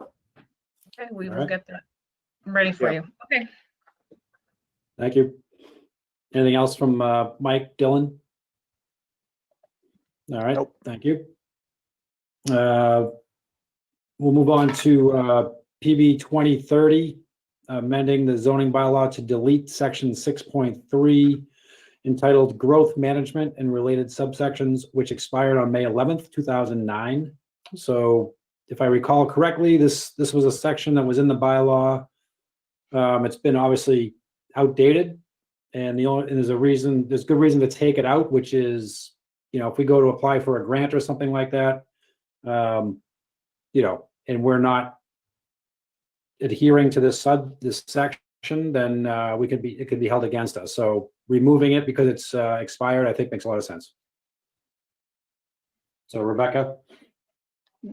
Okay, we All will right. get that. I'm ready for Yeah. you. Okay. Thank you. Anything else from Mike, Dylan? All right, Nope. thank you. We'll move on to PB 2030. amending the zoning bylaw to delete section 6.3 entitled Growth Management and Related Subsections, which expired on May 11th, 2009. So if I recall correctly, this was a section that was in the bylaw. It's been obviously outdated, and there's good reason to take it out, which is, if we go to apply for a grant or something like that, and we're not adhering to this section, then it could be held against us. So removing it because it's expired, I think makes a lot of sense. So Rebecca?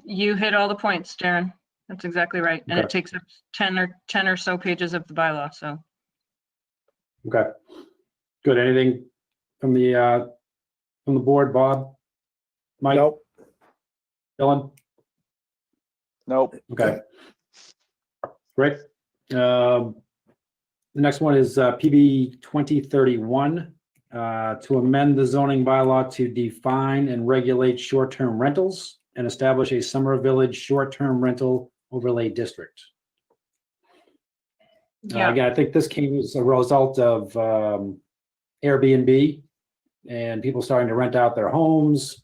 You hit all the points, Darren. That's exactly right. And Okay. it takes up 10 or so pages of the bylaw, so. Okay, good. Anything from the board, Bob? Mike? Nope. Dylan? Nope. Okay. Great. The next one is PB 2031, to amend the zoning bylaw to define and regulate short-term rentals and establish a summer village short-term rental overlay district. Yeah, Again, I think this came as a result of Airbnb and people starting to rent out their homes,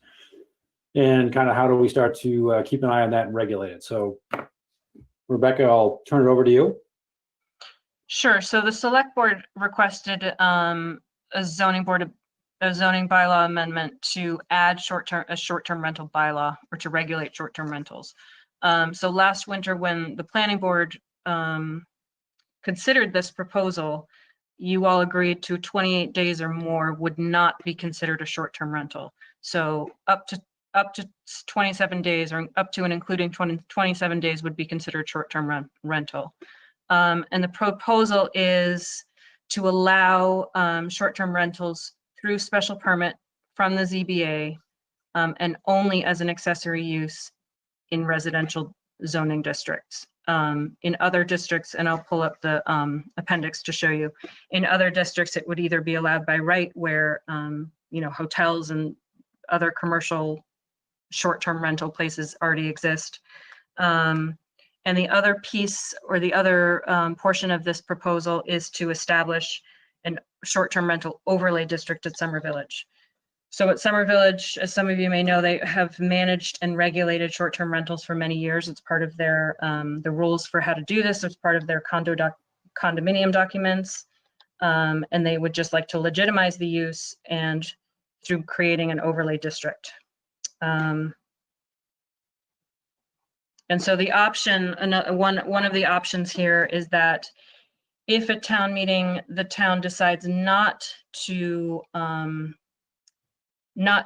and kind of how do we start to keep an eye on that and regulate it. So Rebecca, I'll turn it over to you. sure. So the select board requested a zoning bylaw amendment to add a short-term rental bylaw, or to regulate short-term rentals. So last winter, when the planning board considered this proposal, you all agreed to 28 days or more would not be considered a short-term rental. So up to 27 days, or up to and including 27 days would be considered short-term rental. And the proposal is to allow short-term rentals through special permit from the ZBA, and only as an accessory use in residential zoning districts. In other districts, and I'll pull up the appendix to show you, in other districts, it would either be allowed by right, where hotels and other commercial short-term rental places already exist. And the other piece, or the other portion of this proposal, is to establish a short-term rental overlay district at Summer Village. So at Summer Village, as some of you may know, they have managed and regulated short-term rentals for many years. It's part of their the rules for how to do this. It's part of their condominium documents, and they would just like to legitimize the use and through creating an overlay district. And so the option, one of the options here is that if at town meeting the town decides not to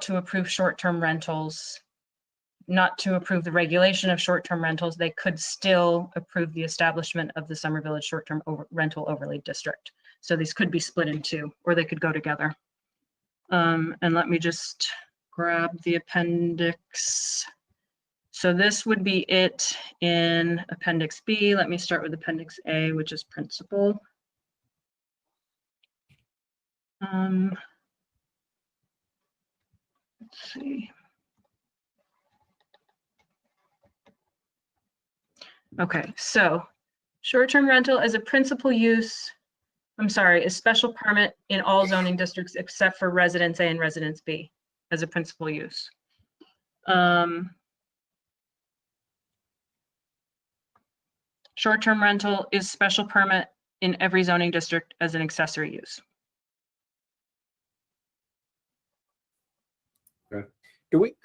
approve short-term rentals, not to approve the regulation of short-term rentals, they could still approve the establishment of the Summer Village short-term rental overlay district. So these could be split in two, or they could go together. And let me just grab the appendix. So this would be it in Appendix B. Let me start with Appendix A, which is principal. Let's see. Okay, so short-term rental as a principal use, a special permit in all zoning districts except for Residence A and Residence B as a principal use. Short-term rental is special permit in every zoning district as an accessory use. Do we,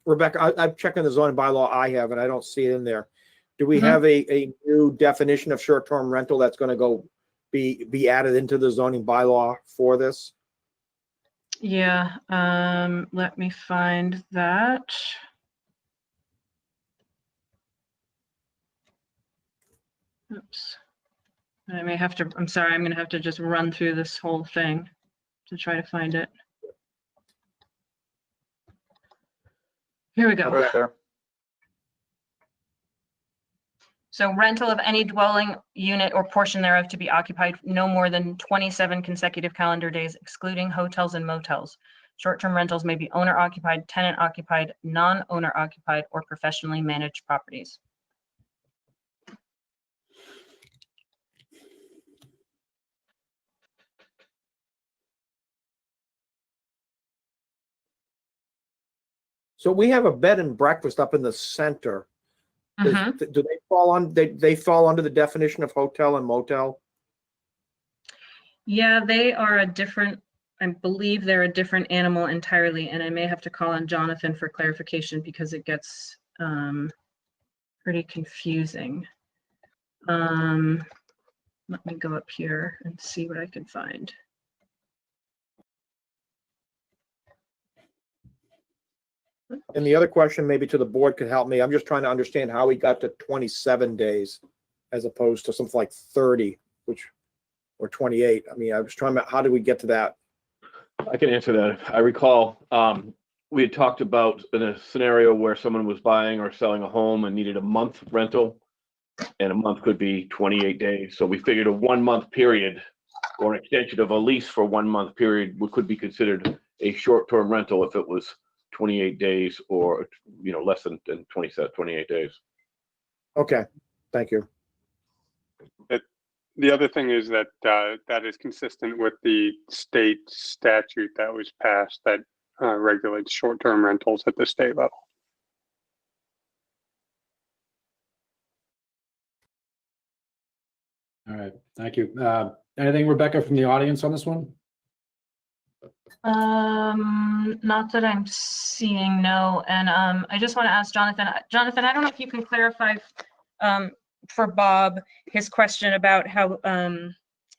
Rebecca, I'm checking the zoning bylaw I have, and I don't see it in there. Do we Mhm. have a new definition of short-term rental that's gonna go be added into the zoning bylaw for this? Yeah, let me find that. Oops. I may have to, I'm sorry, I'm gonna have to just run through this whole thing to try to find it. Here we go. Right there. So rental of any dwelling unit or portion thereof to be occupied no more than 27 consecutive calendar days, excluding hotels and motels. Short-term rentals may be owner occupied, tenant occupied, non-owner occupied, or professionally managed properties. So we have a bed and breakfast up in the center. Mhm. Do they fall on, they fall under the definition of hotel and motel? Yeah, they are a different, I believe they're a different animal entirely, and I may have to call on Jonathan for clarification because it gets pretty confusing. Let me go up here and see what I can find. And the other question maybe to the board could help me. I'm just trying to understand how we got to 27 days as opposed to something like 30, or 28. I mean, I was trying to, how did we get to that? I can answer that. I recall, we had talked about in a scenario where someone was buying or selling a home and needed a month rental, and a month could be 28 days. So we figured a 1 month period or an extension of a lease for 1 month period could be considered a short-term rental if it was 28 days or, less than 28 days. Okay, thank you. The other thing is that that is consistent with the state statute that was passed that regulates short-term rentals at the state level. All right, thank you. Anything, Rebecca, from the audience on this one? Not that I'm seeing, no. And I just want to ask Jonathan. Jonathan, I don't know if you can clarify for Bob his question about how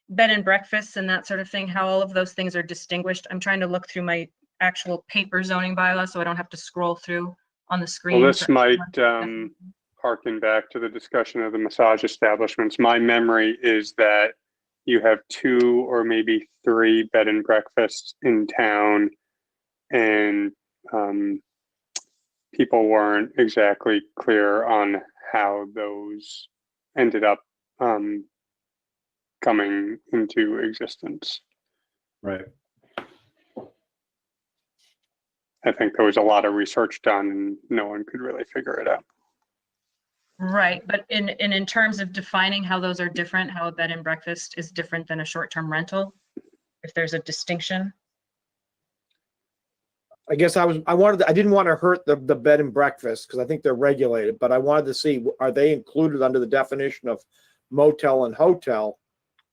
bed and breakfasts and that sort of thing, how all of those things are distinguished. I'm trying to look through my actual paper zoning bylaw so I don't have to scroll through on the screen. Well, this might harken back to the discussion of the massage establishments. My memory is that you have 2 or maybe 3 bed and breakfasts in town, and people weren't exactly clear on how those ended up coming into existence. Right. I think there was a lot of research done and no one could really figure it out. Right, but in terms of defining how those are different, how a bed and breakfast is different than a short-term rental, if there's a distinction. I guess I didn't want to hurt the bed and breakfast because I think they're regulated, but I wanted to see, are they included under the definition of motel and hotel?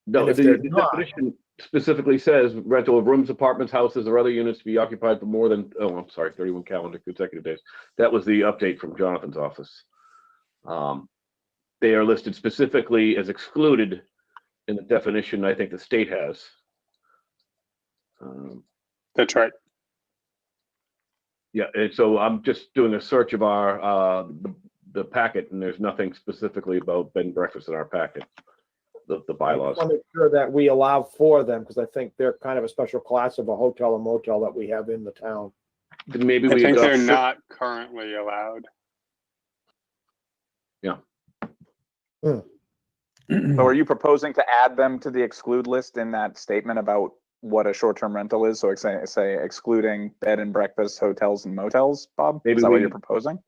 No, And if the they're not- definition specifically says rental of rooms, apartments, houses, or other units to be occupied for more than, 31 calendar consecutive days. That was the update from Jonathan's office. They are listed specifically as excluded in the definition I think the state has. That's right. Yeah, and so I'm just doing a search of our the packet, and there's nothing specifically about bed and breakfast in our packet, the bylaws. I want to make sure that we allow for them because I think they're kind of a special class of a hotel and motel that we have in the town. Maybe I we think they're not currently allowed. Yeah. So are you proposing to add them to the exclude list in that statement about what a short-term rental is? So say excluding bed and breakfast, hotels and motels, Bob? Maybe Is that what you're proposing?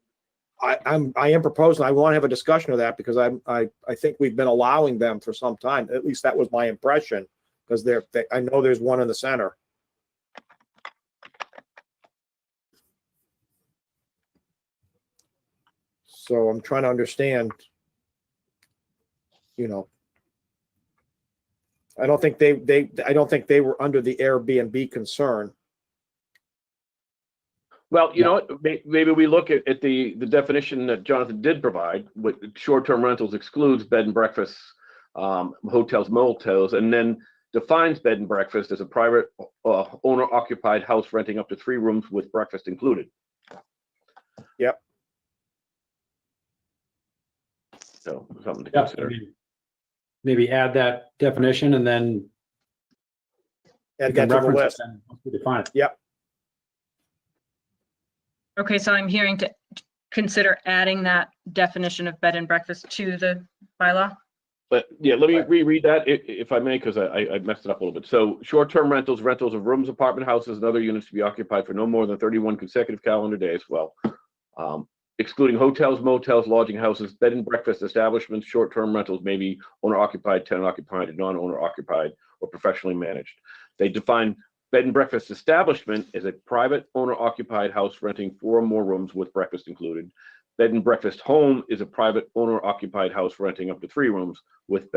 I am proposing, I want to have a discussion of that because I think we've been allowing them for some time. At least that was my impression because I know there's one in the center. So I'm trying to understand, I don't think they were under the Airbnb concern. Well, you know what, maybe we look at the definition that Jonathan did provide, with short-term rentals excludes bed and breakfasts, hotels, motels, and then defines bed and breakfast as a private owner-occupied house renting up to 3 rooms with breakfast included. Yep. So something to Yeah, consider. maybe add that definition and then Add that to the reference list. it and define it. Yep. Okay, so I'm hearing to consider adding that definition of bed and breakfast to the bylaw. But yeah, let me reread that if I may, because I messed it up a little bit. So short-term rentals of rooms, apartment houses, and other units to be occupied for no more than 31 consecutive calendar days. Well, excluding hotels, motels, lodging houses, bed and breakfast establishments, short-term rentals may be owner-occupied, tenant-occupied, non-owner-occupied, or professionally managed. They define Bed and breakfast establishment is a private owner occupied house renting 4 or more rooms with breakfast included. Bed and breakfast home is a private owner occupied house renting up to 3 rooms with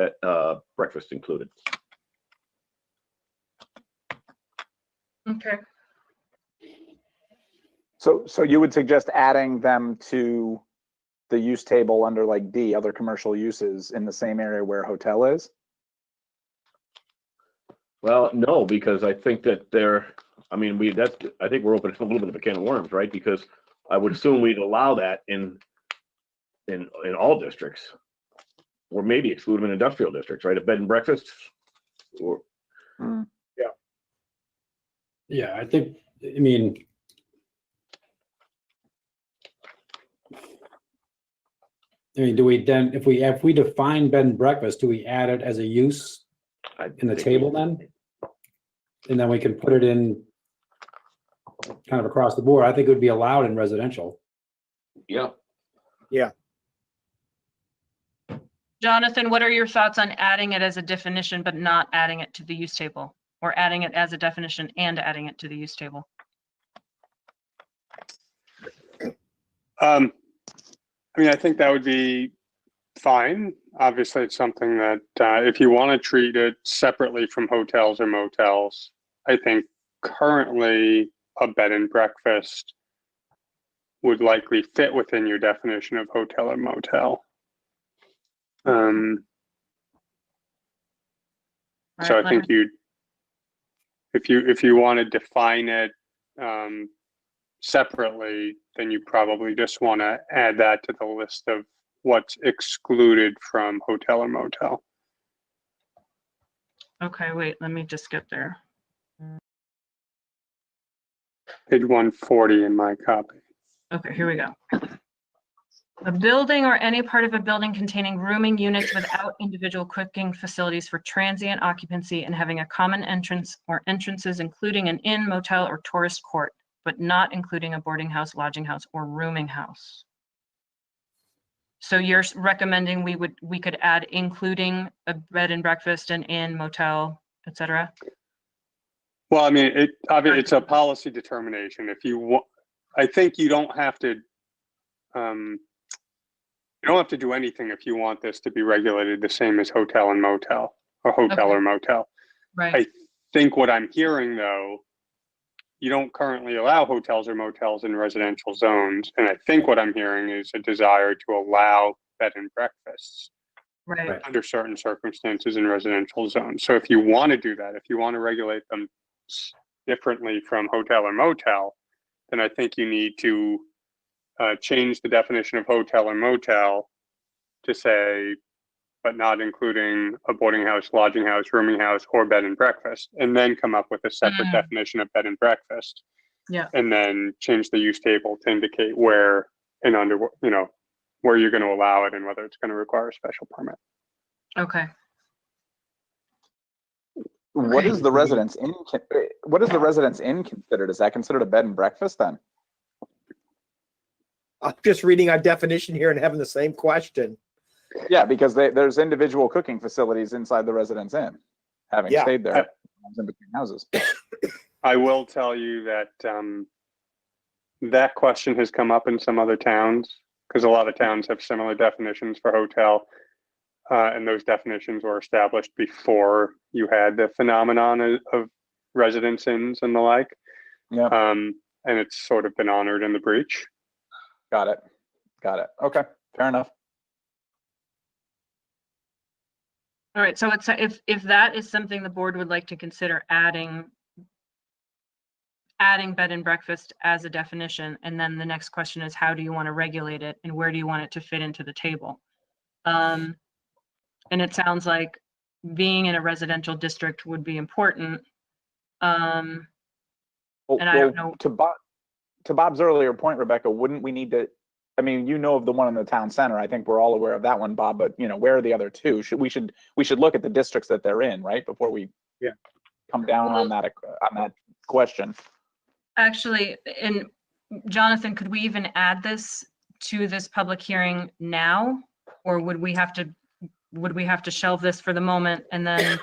breakfast included. Okay. So you would suggest adding them to the use table under like D, other commercial uses in the same area where hotel is? Well, no, because I think that I think we're opening a little bit of a can of worms, right? Because I would assume we'd allow that in all districts, or maybe exclude them in industrial districts, right? A bed and breakfast, or Yeah, I think, I mean, do we then, if we define bed and breakfast, do we add it as a use in the table then? And then we can put it in kind of across the board. I think it would be allowed in residential. Yeah. Jonathan, what are your thoughts on adding it as a definition, but not adding it to the use table? Or adding it as a definition and adding it to the use table? I mean, I think that would be fine. Obviously, it's something that if you want to treat it separately from hotels or motels, I think currently a bed and breakfast would likely fit within your definition of hotel or motel. So I think if you want to define it separately, then you probably just want to add that to the list of what's excluded from hotel or motel. Okay, wait, let me just get there. Page 140 in my copy. Okay, here we go. A building or any part of a building containing rooming units without individual cooking facilities for transient occupancy and having a common entrance or entrances, including an inn, motel, or tourist court, but not including a boarding house, lodging house, or rooming house. So you're recommending we could add including a bed and breakfast, an inn, motel, etc. Well, I mean, it's a policy determination. If you want, I think you don't have to. You don't have to do anything if you want this to be regulated the same as hotel and motel, or hotel or motel. Right. I think what I'm hearing, though, you don't currently allow hotels or motels in residential zones. And I think what I'm hearing is a desire to allow bed and breakfasts Right. under certain circumstances in residential zones. So if you want to do that, if you want to regulate them differently from hotel or motel, then I think you need to change the definition of hotel or motel to say, but not including a boarding house, lodging house, rooming house, or bed and breakfast, and then come up with a separate definition of bed and breakfast. Yeah. And then change the use table to indicate where and under, where you're going to allow it and whether it's going to require a special permit. Okay. What is the residence inn? What is the residence inn considered? Is that considered a bed and breakfast then? I'm just reading our definition here and having the same question. Yeah, because there's individual cooking facilities inside the residence inn, having stayed there in between houses. I will tell you that that question has come up in some other towns because a lot of towns have similar definitions for hotel. And those definitions were established before you had the phenomenon of residence inns and the like. Yeah. And it's sort of been honored in the breach. Got it. Okay, fair enough. All right. So it's if that is something the board would like to consider adding bed and breakfast as a definition, and then the next question is how do you want to regulate it and where do you want it to fit into the table? And it sounds like being in a residential district would be important. And I don't know. To Bob's earlier point, Rebecca, wouldn't we need to, I mean, of the one in the town center. I think we're all aware of that one, Bob, but where are the other two? We should look at the districts that they're in, right? Before we come down on that question. Actually, and Jonathan, could we even add this to this public hearing now? Or would we have to would we have to shelve this for the moment and then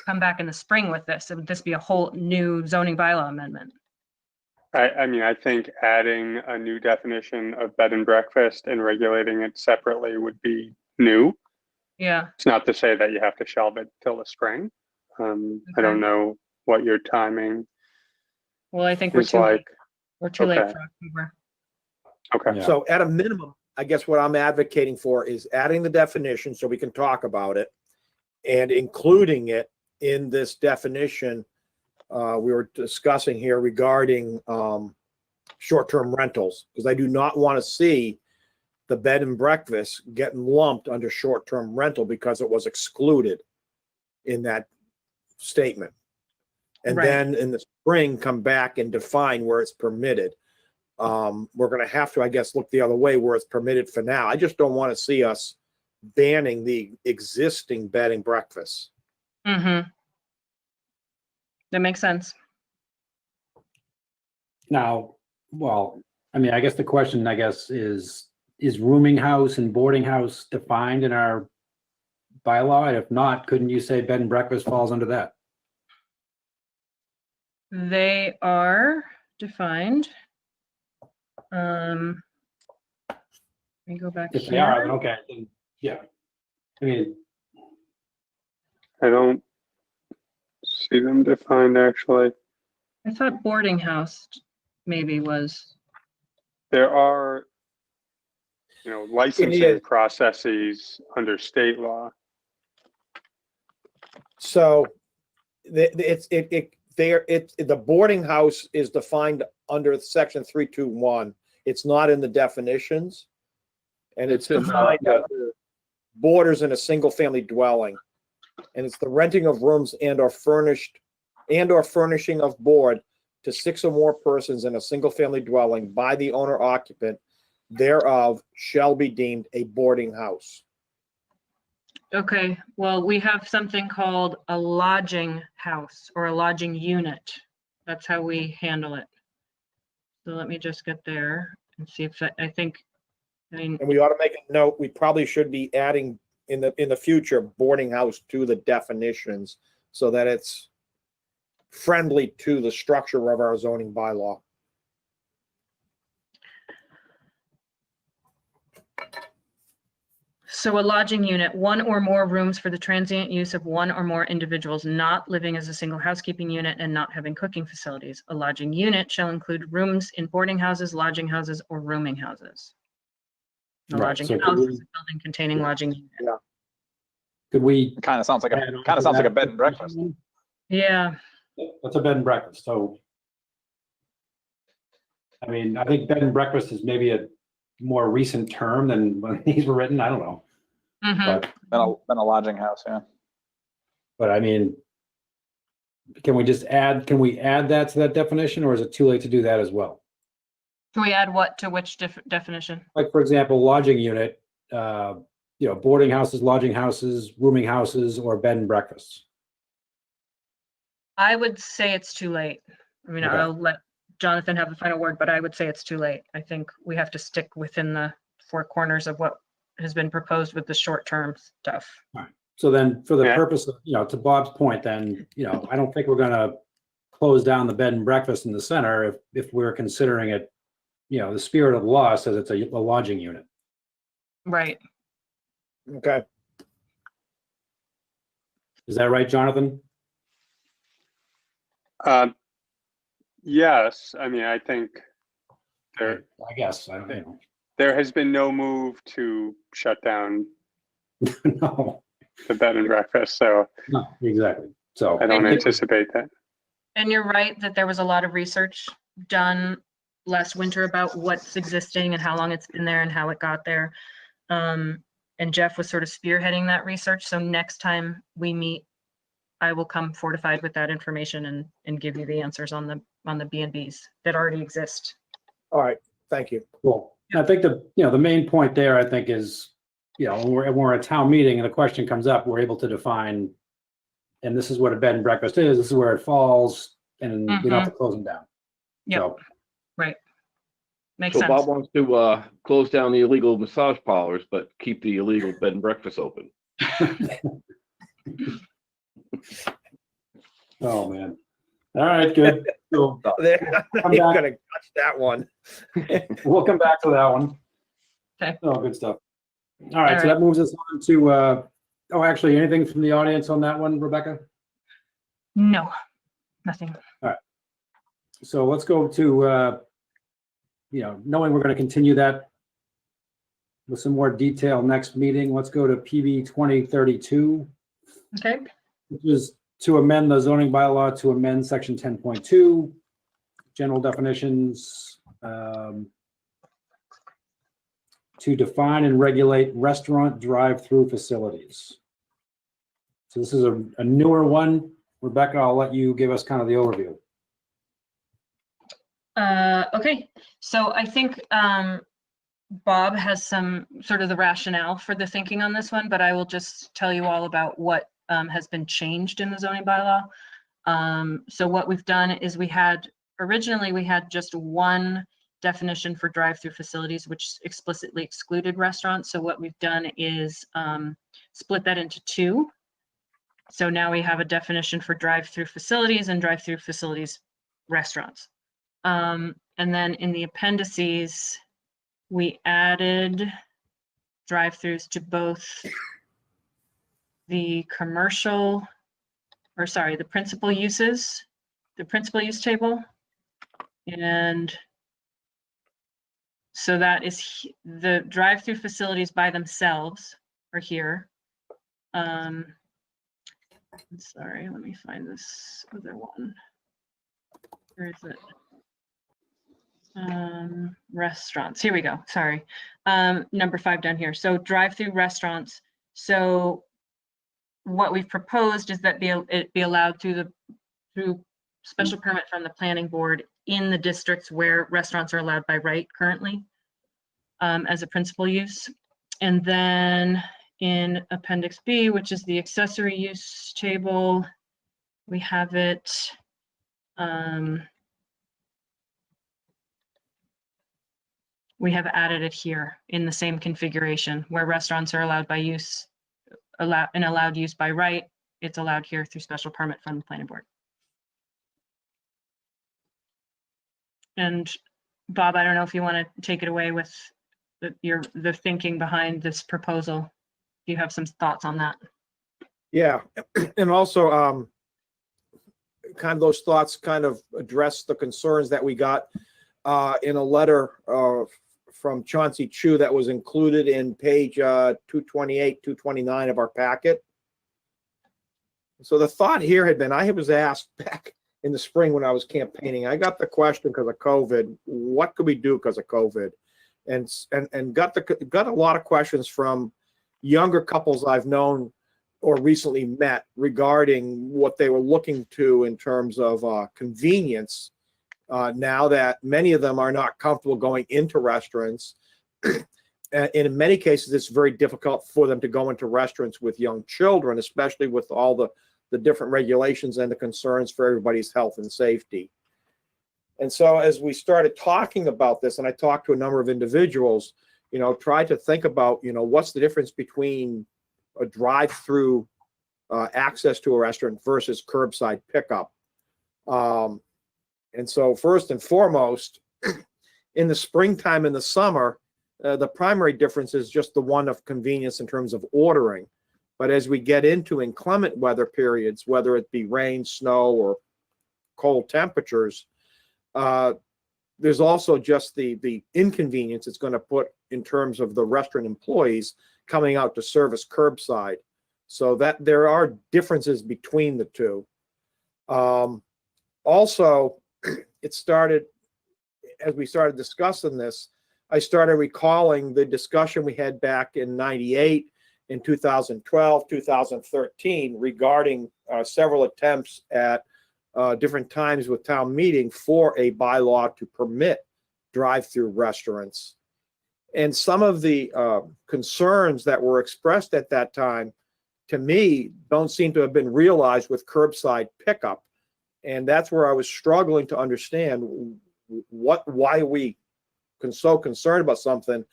come back in the spring with this? Would this be a whole new zoning bylaw amendment? I mean, I think adding a new definition of bed and breakfast and regulating it separately would be new. Yeah, It's not to say that you have to shelve it till the spring. I Okay. don't know what your timing well, I think we're is too late. like. We're too late Okay. for October. Okay. Yeah. So at a minimum, I guess what I'm advocating for is adding the definition so we can talk about it and including it in this definition we were discussing here regarding short-term rentals, because I do not want to see the bed and breakfast getting lumped under short-term rental because it was excluded in that statement. And Right. then in the spring, come back and define where it's permitted. We're going to have to, I guess, look the other way where it's permitted for now. I just don't want to see us banning the existing bed and breakfast. Mm-hmm. That makes sense. Now, well, I mean, I guess the question, is rooming house and boarding house defined in our bylaw? And if not, couldn't you say bed and breakfast falls under that? They are defined. Let me go back If they are, then here. okay, then, yeah. I mean, I don't see them defined actually. I thought boarding house maybe was, There are, licensing is. processes under state law. So the boarding house is defined under section 321. It's not in the definitions. And it's It's in, defined under borders in a single family dwelling. And it's the renting of rooms and or furnishing of board to 6 or more persons in a single family dwelling by the owner occupant thereof shall be deemed a boarding house. okay, well, we have something called a lodging house or a lodging unit. That's how we handle it. So let me just get there and see if I mean, And we ought to make a note, we probably should be adding in the future boarding house to the definitions so that it's friendly to the structure of our zoning bylaw. so a lodging unit, one or more rooms for the transient use of one or more individuals not living as a single housekeeping unit and not having cooking facilities. A lodging unit shall include rooms in boarding houses, lodging houses, or rooming houses. A Right, lodging so could house we- is a building containing lodging unit. could we? Kind of sounds like add on kind to of sounds like a that? bed and breakfast. Yeah, That's a bed and breakfast, so. I mean, I think bed and breakfast is maybe a more recent term than when these were written, I don't know. mhm. But, Been a lodging house, yeah. but I mean, can we add that to that definition, or is it too late to do that as well? Can we add what to which definition? Like, for example, lodging unit, boarding houses, lodging houses, rooming houses, or bed and breakfasts. I would say it's too late. I mean, Okay. I'll let Jonathan have the final word, but I would say it's too late. I think we have to stick within the 4 corners of what has been proposed with the short-term stuff. So then, for the Yeah. purpose of, to Bob's point, then, I don't think we're gonna close down the bed and breakfast in the center if we're considering it, the spirit of the law says it's a lodging unit. Right. Okay, Is that right, Jonathan? Yes, I mean, I think there I guess, I don't know. there has been no move to shut down No, the bed and breakfast, so no, exactly. So. I don't And- anticipate that. And you're right that there was a lot of research done last winter about what's existing and how long it's been there and how it got there. And Jeff was sort of spearheading that research. So next time we meet, I will come fortified with that information and give you the answers on the B&Bs that already exist. all right, thank you. Cool. And I think the main point there, I think, is, when we're at a town meeting and the question comes up, we're able to define, and this is what a bed and breakfast is, this is where it falls, and we don't have to close them down. Yep. So, Right. Makes So sense. Bob wants to close down the illegal massage parlors, but keep the illegal bed and breakfast open. Oh, man. All right, good. So They're not Come even back. gonna touch that one. we'll come back to that one. Okay. Oh, good stuff. All right, All so right. that moves us on to, oh, actually, anything from the audience on that one, Rebecca? No, nothing. So let's go to, knowing we're going to continue that with some more detail next meeting, let's go to PB 2032, Okay. which is to amend the zoning bylaw to amend section 10.2, general definitions, to define and regulate restaurant drive-through facilities. So this is a newer one. Rebecca, I'll let you give us kind of the overview. Okay, so I think Bob has some sort of the rationale for the thinking on this one, but I will just tell you all about what has been changed in the zoning bylaw. So what we've done is originally we had just one definition for drive-through facilities, which explicitly excluded restaurants. So what we've done is split that into two. So now we have a definition for drive-through facilities and drive-through facilities restaurants. And then in the appendices, we added drive-throughs to both the the principal uses, the principal use table. And so that is the drive-through facilities by themselves are here. Sorry, let me find this other one. Where is it? Restaurants, here we go, sorry. Number 5 down here, so drive-through restaurants. So what we've proposed is that it be allowed through special permit from the planning board in the districts where restaurants are allowed by right currently, as a principal use. And then in Appendix B, which is the accessory use table, we have it, we have added it here in the same configuration where restaurants are allowed by use, allowed use by right. It's allowed here through special permit from the planning board. And Bob, I don't know if you want to take it away with the thinking behind this proposal. Do you have some thoughts on that? Yeah, and also kind of those thoughts kind of address the concerns that we got in a letter from Chauncey Chu that was included in page 228, 229 of our packet. So the thought here had been, I was asked back in the spring when I was campaigning, I got the question because of COVID, what could we do because of COVID? And got a lot of questions from younger couples I've known or recently met regarding what they were looking to in terms of convenience. Now that many of them are not comfortable going into restaurants. And in many cases, it's very difficult for them to go into restaurants with young children, especially with all the different regulations and the concerns for everybody's health and safety. And so as we started talking about this, and I talked to a number of individuals, tried to think about, what's the difference between a drive-through access to a restaurant versus curbside pickup. And so first and foremost, in the springtime and the summer, the primary difference is just the one of convenience in terms of ordering. But as we get into inclement weather periods, whether it be rain, snow, or cold temperatures, there's also just the inconvenience it's going to put in terms of the restaurant employees coming out to service curbside. So that there are differences between the two. Also, it started, as we started discussing this, I started recalling the discussion we had back in '98, in 2012, 2013, regarding several attempts at different times with town meeting for a bylaw to permit drive-through restaurants. And some of the concerns that were expressed at that time, to me, don't seem to have been realized with curbside pickup. And that's where I was struggling to understand why we so concerned about something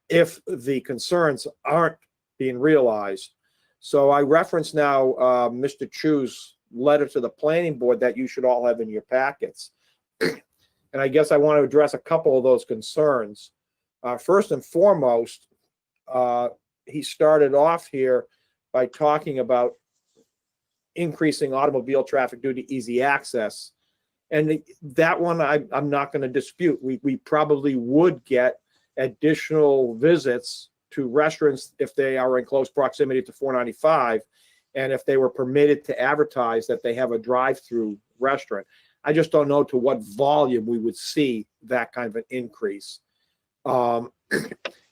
if the concerns aren't being realized. So I reference now Mr. Chu's letter to the planning board that you should all have in your packets. And I guess I want to address a couple of those concerns. First and foremost, he started off here by talking about increasing automobile traffic due to easy access. And that one I'm not going to dispute. We probably would get additional visits to restaurants if they are in close proximity to 495, and if they were permitted to advertise that they have a drive-through restaurant. I just don't know to what volume we would see that kind of an increase. And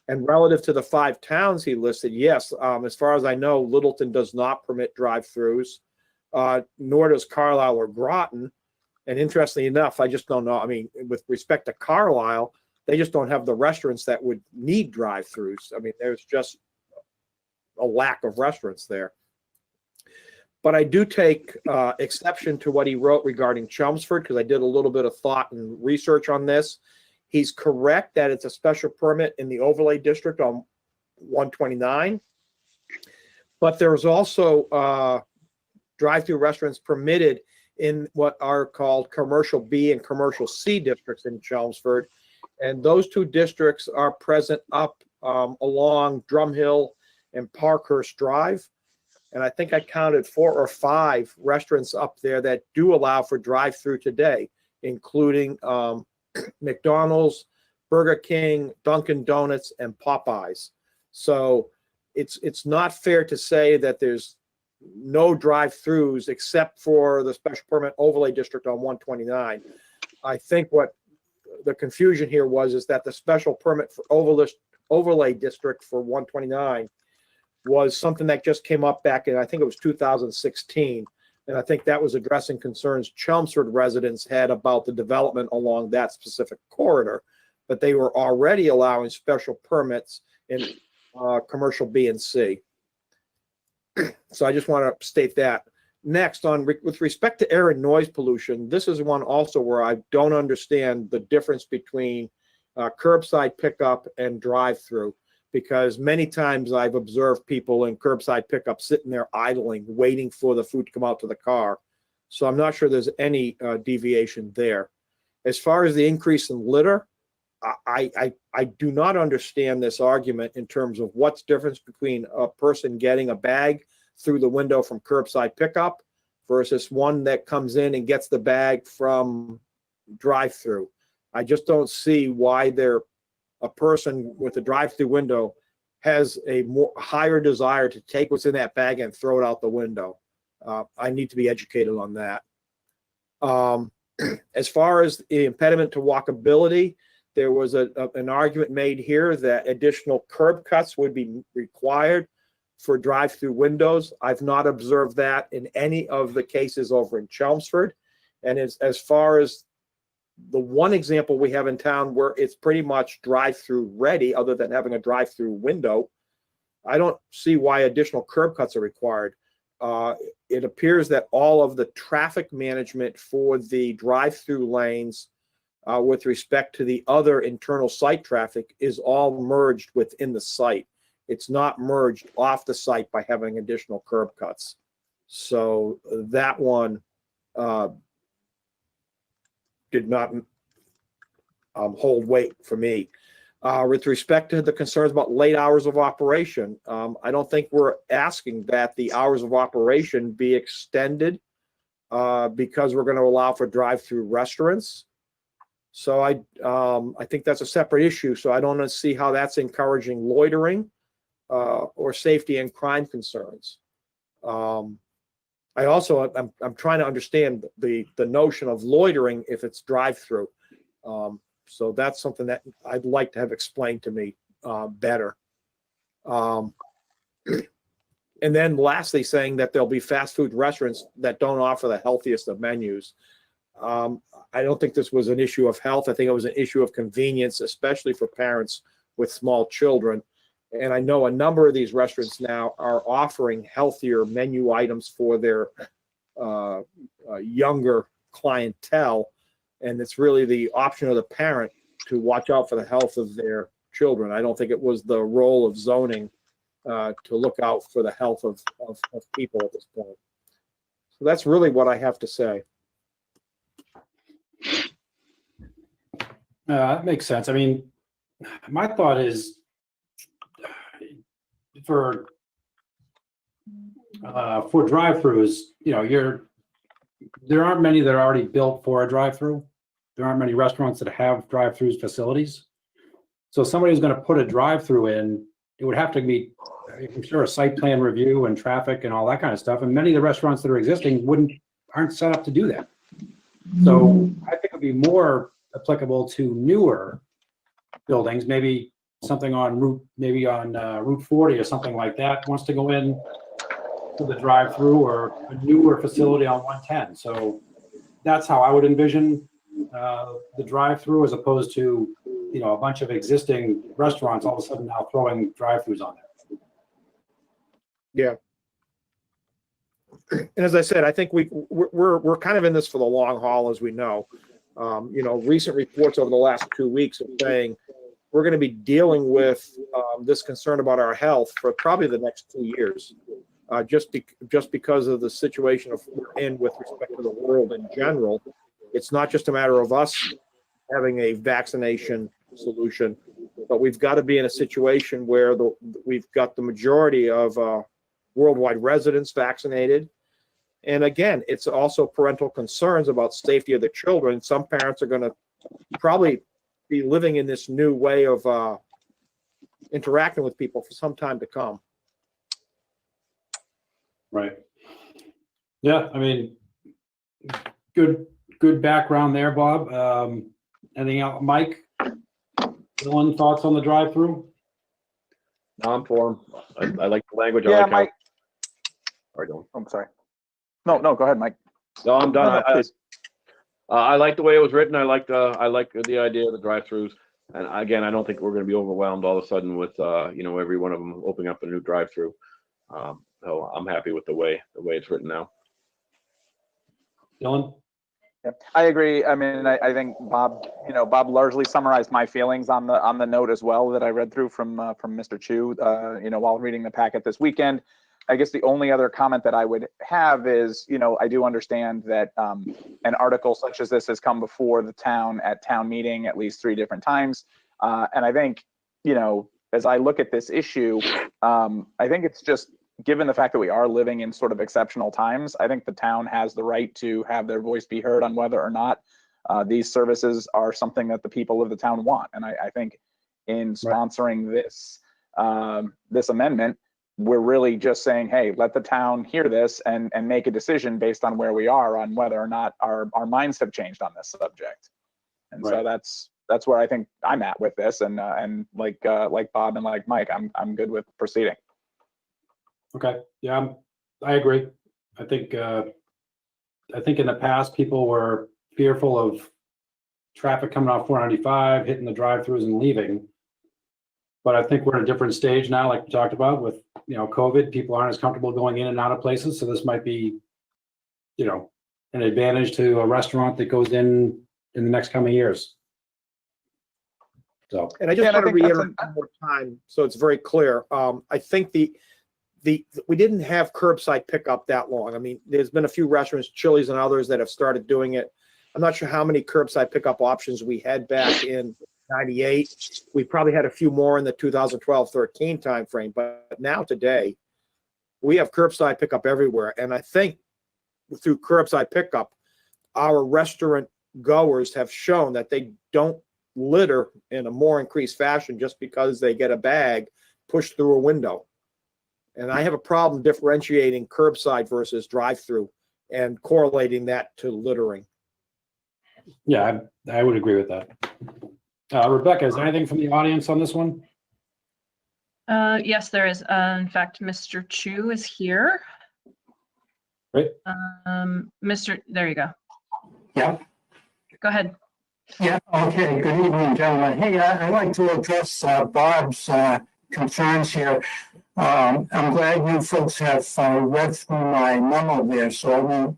relative to the 5 towns he listed, yes, as far as I know, Littleton does not permit drive-throughs, nor does Carlisle or Groton. And interestingly enough, I just don't know. I mean, with respect to Carlisle, they just don't have the restaurants that would need drive-throughs. I mean, there's just a lack of restaurants there. But I do take exception to what he wrote regarding Chelmsford, because I did a little bit of thought and research on this. He's correct that it's a special permit in the overlay district on 129. But there's also drive-through restaurants permitted in what are called commercial B and commercial C districts in Chelmsford. And those 2 districts are present up along Drumhill and Parkhurst Drive. And I think I counted 4 or 5 restaurants up there that do allow for drive-through today, including McDonald's, Burger King, Dunkin' Donuts, and Popeyes. So it's not fair to say that there's no drive-throughs except for the special permit overlay district on 129. I think what the confusion here is that the special permit for overlay district for 129 was something that just came up back in, I think it was 2016. And I think that was addressing concerns Chelmsford residents had about the development along that specific corridor. But they were already allowing special permits in commercial B and C. So I just want to state that. Next, with respect to air and noise pollution, this is one also where I don't understand the difference between curbside pickup and drive-through, because many times I've observed people in curbside pickup sitting there idling, waiting for the food to come out to the car. So I'm not sure there's any deviation there. As far as the increase in litter, I do not understand this argument in terms of what's the difference between a person getting a bag through the window from curbside pickup versus one that comes in and gets the bag from drive-through. I just don't see why a person with a drive-through window has a higher desire to take what's in that bag and throw it out the window. I need to be educated on that. As far as the impediment to walkability, there was an argument made here that additional curb cuts would be required for drive-through windows. I've not observed that in any of the cases over in Chelmsford. And as far as the one example we have in town where it's pretty much drive-through ready, other than having a drive-through window, I don't see why additional curb cuts are required. It appears that all of the traffic management for the drive-through lanes with respect to the other internal site traffic is all merged within the site. It's not merged off the site by having additional curb cuts. So that one did not hold weight for me. With respect to the concerns about late hours of operation, I don't think we're asking that the hours of operation be extended because we're going to allow for drive-through restaurants. So I think that's a separate issue. So I don't see how that's encouraging loitering or safety and crime concerns. I'm trying to understand the notion of loitering if it's drive-through. So that's something that I'd like to have explained to me better. And then lastly, saying that there'll be fast food restaurants that don't offer the healthiest of menus. I don't think this was an issue of health. I think it was an issue of convenience, especially for parents with small children. And I know a number of these restaurants now are offering healthier menu items for their younger clientele. And it's really the option of the parent to watch out for the health of their children. I don't think it was the role of zoning to look out for the health of people at this point. So that's really what I have to say. That makes sense. I mean, my thought is for drive-throughs, you know, there aren't many that are already built for a drive-through. There aren't many restaurants that have drive-throughs facilities. So if somebody's going to put a drive-through in, it would have to be, I'm sure, a site plan review and traffic and all that kind of stuff. And many of the restaurants that are existing aren't set up to do that. So I think it'd be more applicable to newer buildings, maybe something on Route 40 or something like that wants to go in to the drive-through, or a newer facility on 110. So that's how I would envision the drive-through, as opposed to, you know, a bunch of existing restaurants all of a sudden now throwing drive-throughs on there. Yeah. And as I said, I think we're kind of in this for the long haul, as we know. You know, recent reports over the last 2 weeks are saying we're going to be dealing with this concern about our health for probably the next 2 years, just because of the situation we're in with respect to the world in general. It's not just a matter of us having a vaccination solution, but we've got to be in a situation where we've got the majority of worldwide residents vaccinated. And again, it's also parental concerns about safety of the children. Some parents are going to probably be living in this new way of interacting with people for some time to come. Right. Yeah, I mean, good background there, Bob. Anything else, Mike? Dylan, thoughts on the drive-through? No, I'm for them. I like the language. I Yeah, like Mike. Sorry, Dylan. I'm sorry. No, go ahead, Mike. No, I'm done. Please. I like the way it was written. I like the idea of the drive-throughs. And again, I don't think we're going to be overwhelmed all of a sudden with you know, every one of them opening up a new drive-through. So I'm happy with the way it's written now. Dylan? Yeah, I agree. I mean, I think Bob largely summarized my feelings on the note as well that I read through from Mr. Chu, you know, while reading the packet this weekend. I guess the only other comment that I would have is, you know, I do understand that an article such as this has come before the town at town meeting at least 3 different times. And I think, you know, as I look at this issue, I think it's just, given the fact that we are living in sort of exceptional times, I think the town has the right to have their voice be heard on whether or not these services are something that the people of the town want. And I think in sponsoring this this amendment, we're really just saying, hey, let the town hear this and make a decision based on where we are on whether or not our minds have changed on this subject. And so that's where I think I'm at with this. And like Bob and like Mike, I'm good with proceeding. Okay, yeah, I agree. I think in the past, people were fearful of traffic coming off 495, hitting the drive-throughs and leaving. But I think we're in a different stage now, like we talked about with, you know, COVID. People aren't as comfortable going in and out of places. So this might be, you know, an advantage to a restaurant that goes in the next coming years. So, and I just want to reiterate one more time so it's very clear. I think we didn't have curbside pickup that long. I mean, there's been a few restaurants, Chili's and others, that have started doing it. I'm not sure how many curbside pickup options we had back in 98. We probably had a few more in the 2012-13 timeframe, but now today we have curbside pickup everywhere. And I think through curbside pickup, our restaurant goers have shown that they don't litter in a more increased fashion just because they get a bag pushed through a window. And I have a problem differentiating curbside versus drive-through and correlating that to littering. yeah, I would agree with that. Rebecca, is there anything from the audience on this one? Yes, there is. In fact, Mr. Chu is here. Great. There you go. Yeah. Go ahead. Yeah, okay. Good evening, gentlemen. Hey, I'd like to address Bob's concerns here. I'm glad you folks have read through my memo there, so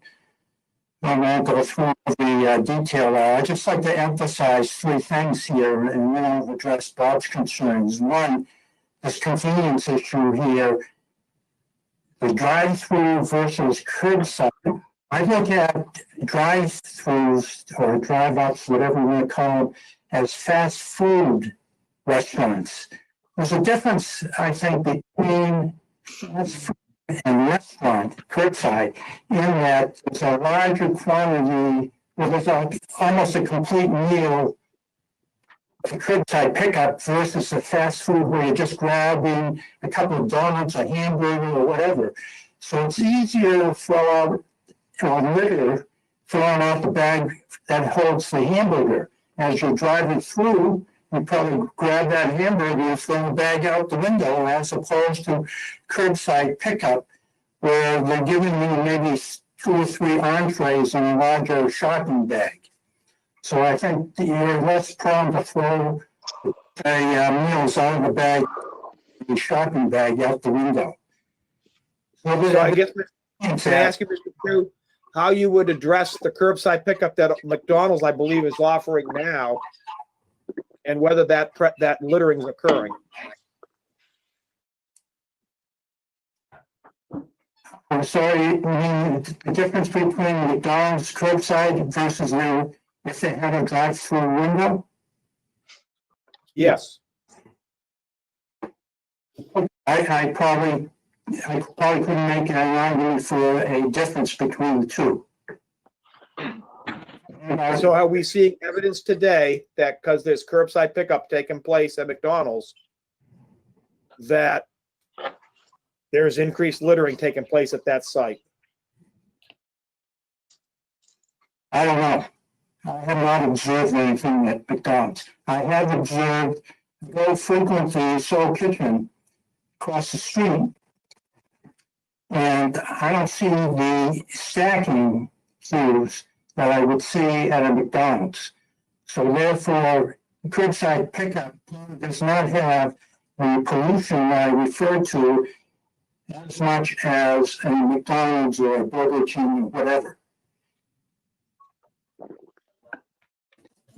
I won't go through the detail. I'd just like to emphasize 3 things here, and then I'll address Bob's concerns. One, this convenience issue here, the drive-through versus curbside. I look at drive-throughs or drive-ups, whatever you want to call them, as fast food restaurants. There's a difference, I think, between fast food and restaurant, curbside, in that it's a larger quantity, well, there's almost a complete meal for curbside pickup versus a fast food where you're just grabbing a couple of donuts, a hamburger, or whatever. So it's easier to throw out litter, throwing out the bag that holds the hamburger. As you're driving through, you probably grab that hamburger and throw the bag out the window, as opposed to curbside pickup, where they're giving you maybe 2 or 3 entrees in a larger shopping bag. So I think you're less prone to throw meals out of the bag, the shopping bag out the window. So I guess, can I ask you, Mr. Pugh, how you would address the curbside pickup that McDonald's, I believe, is offering now, and whether that littering is occurring? I'm sorry, you mean the difference between McDonald's curbside versus if they had a drive-through window? Yes. I probably couldn't make an argument for a difference between the two. So are we seeing evidence today that because there's curbside pickup taking place at McDonald's, that there's increased littering taking place at that site? I don't know. I have not observed anything at McDonald's. I have observed, go frequently, Soul Kitchen across the street, and I don't see the stacking queues that I would see at a McDonald's. So therefore, curbside pickup does not have the pollution I refer to as much as a McDonald's or a Burger King or whatever.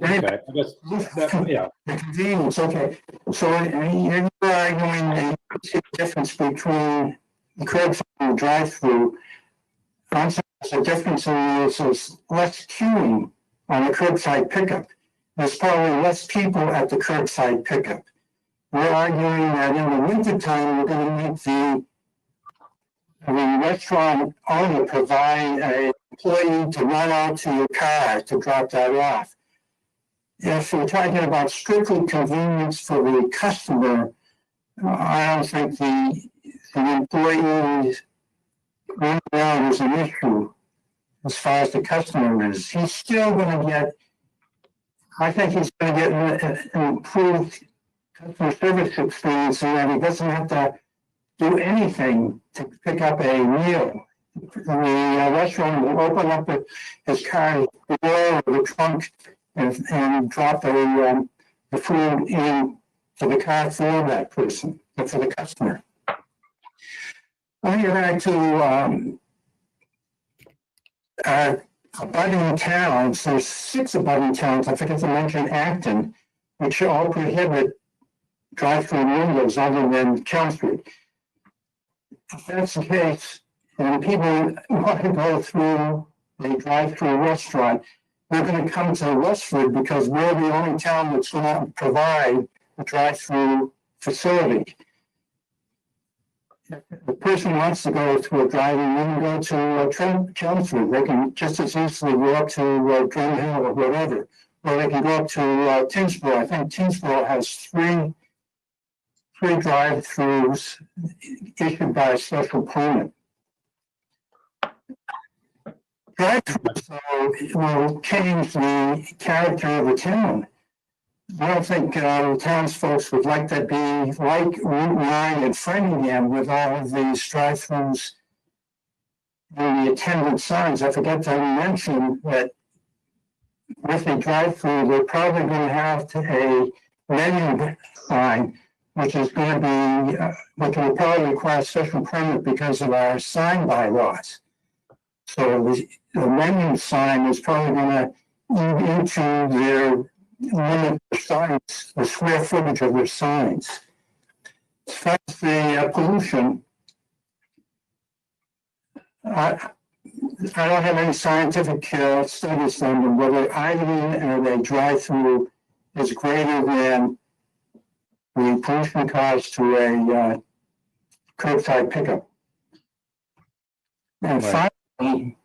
Okay, I guess, yeah. The convenience, okay. So you're arguing the difference between the curbside and the drive-through. I'm saying the difference is less queuing on the curbside pickup. There's probably less people at the curbside pickup. We're arguing that in the wintertime, we're going to make the restaurant owner provide an employee to run out to your car to drop that off. If we're talking about strictly convenience for the customer, I don't think the employees running around is an issue as far as the customer is. He's still going to get, I think he's going to get an improved customer service experience in that he doesn't have to do anything to pick up a meal. The restaurant will open up his car door or the trunk and drop the food in to the car for that person, for the customer. I'll get back to abutting towns. There's 6 abutting towns, I forget to mention Acton, which all prohibit drive-through windows other than Chelmsford. If that's the case, and people want to go through a drive-through restaurant, they're going to come to Westford because we're the only town that's going to provide a drive-through facility. If the person wants to go to a drive-in, they can go to Chelmsford. They can just as easily go up to Drum Hill or whatever, or they can go up to Tingsboro. I think Tingsboro has three drive-throughs issued by a special permit. Drive-throughs will change the character of the town. I don't think townsfolk would like to be like Route 9 and Framingham with all of these drive-throughs and the attendant signs. I forgot to mention that with the drive-through, they're probably going to have a menu sign, which is going to be, which will probably require a special permit because of our sign bylaws. So the menu sign is probably going to eat into their limit the signs, the square footage of their signs. as far as the pollution, I don't have any scientific studies on whether idling at a drive-through is greater than the pollution caused to a curbside pickup. And Right. finally,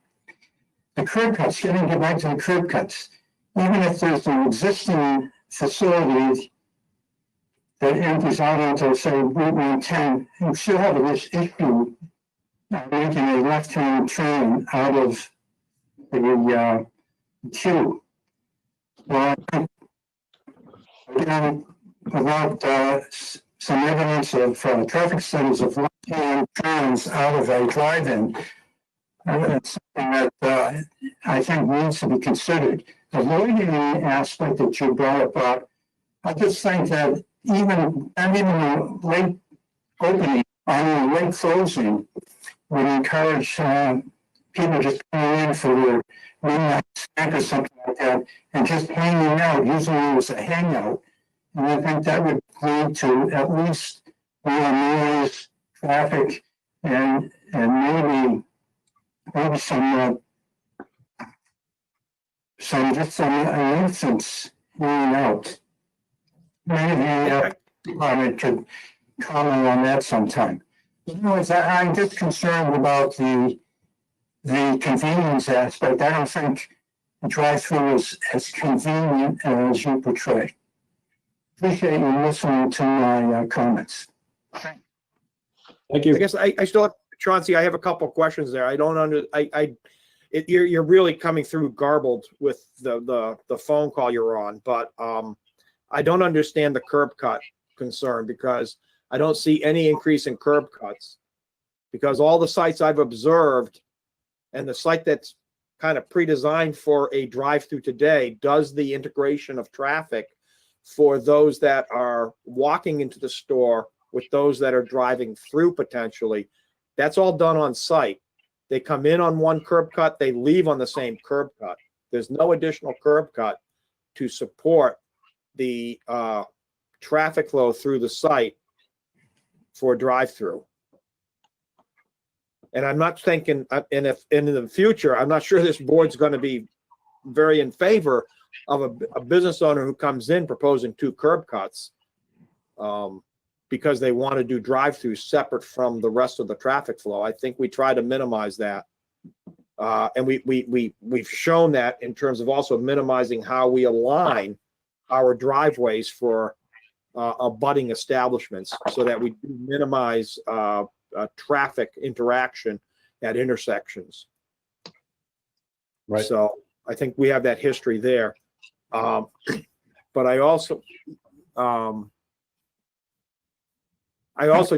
the curb cuts, getting back to the curb cuts, even if there's an existing facility that empties out onto, say, Route 110, you still have this issue of making a left-hand turn out of the queue. Well, again, without some evidence of traffic studies of left-hand turns out of a drive-in, it's something that I think needs to be considered. The loitering aspect that you brought up, I just think that even the late opening, late closing would encourage people just coming in for their midnight snack or something like that and just hanging out, using it as a hangout. And I think that would lead to at least more noise, traffic, and maybe some nuisance hanging out. Maybe department could comment on that sometime. You know, I'm just concerned about the convenience aspect. I don't think the drive-through is as convenient as you portray. Appreciate you listening to my comments. Thank I you. guess I still have, Chauncey, I have a couple of questions there. I don't you're really coming through garbled with the phone call you're on, but I don't understand the curb cut concern because I don't see any increase in curb cuts because all the sites I've observed and the site that's kind of pre-designed for a drive-through today does the integration of traffic for those that are walking into the store with those that are driving through potentially. That's all done on site. They come in on one curb cut, they leave on the same curb cut. There's no additional curb cut to support the traffic flow through the site for drive-through. And I'm not thinking, and if in the future, I'm not sure this board's going to be very in favor of a business owner who comes in proposing 2 curb cuts because they want to do drive-throughs separate from the rest of the traffic flow. I think we try to minimize that. And we've shown that in terms of also minimizing how we align our driveways for abutting establishments so that we do minimize traffic interaction at intersections. Right. So I think we have that history there. But I also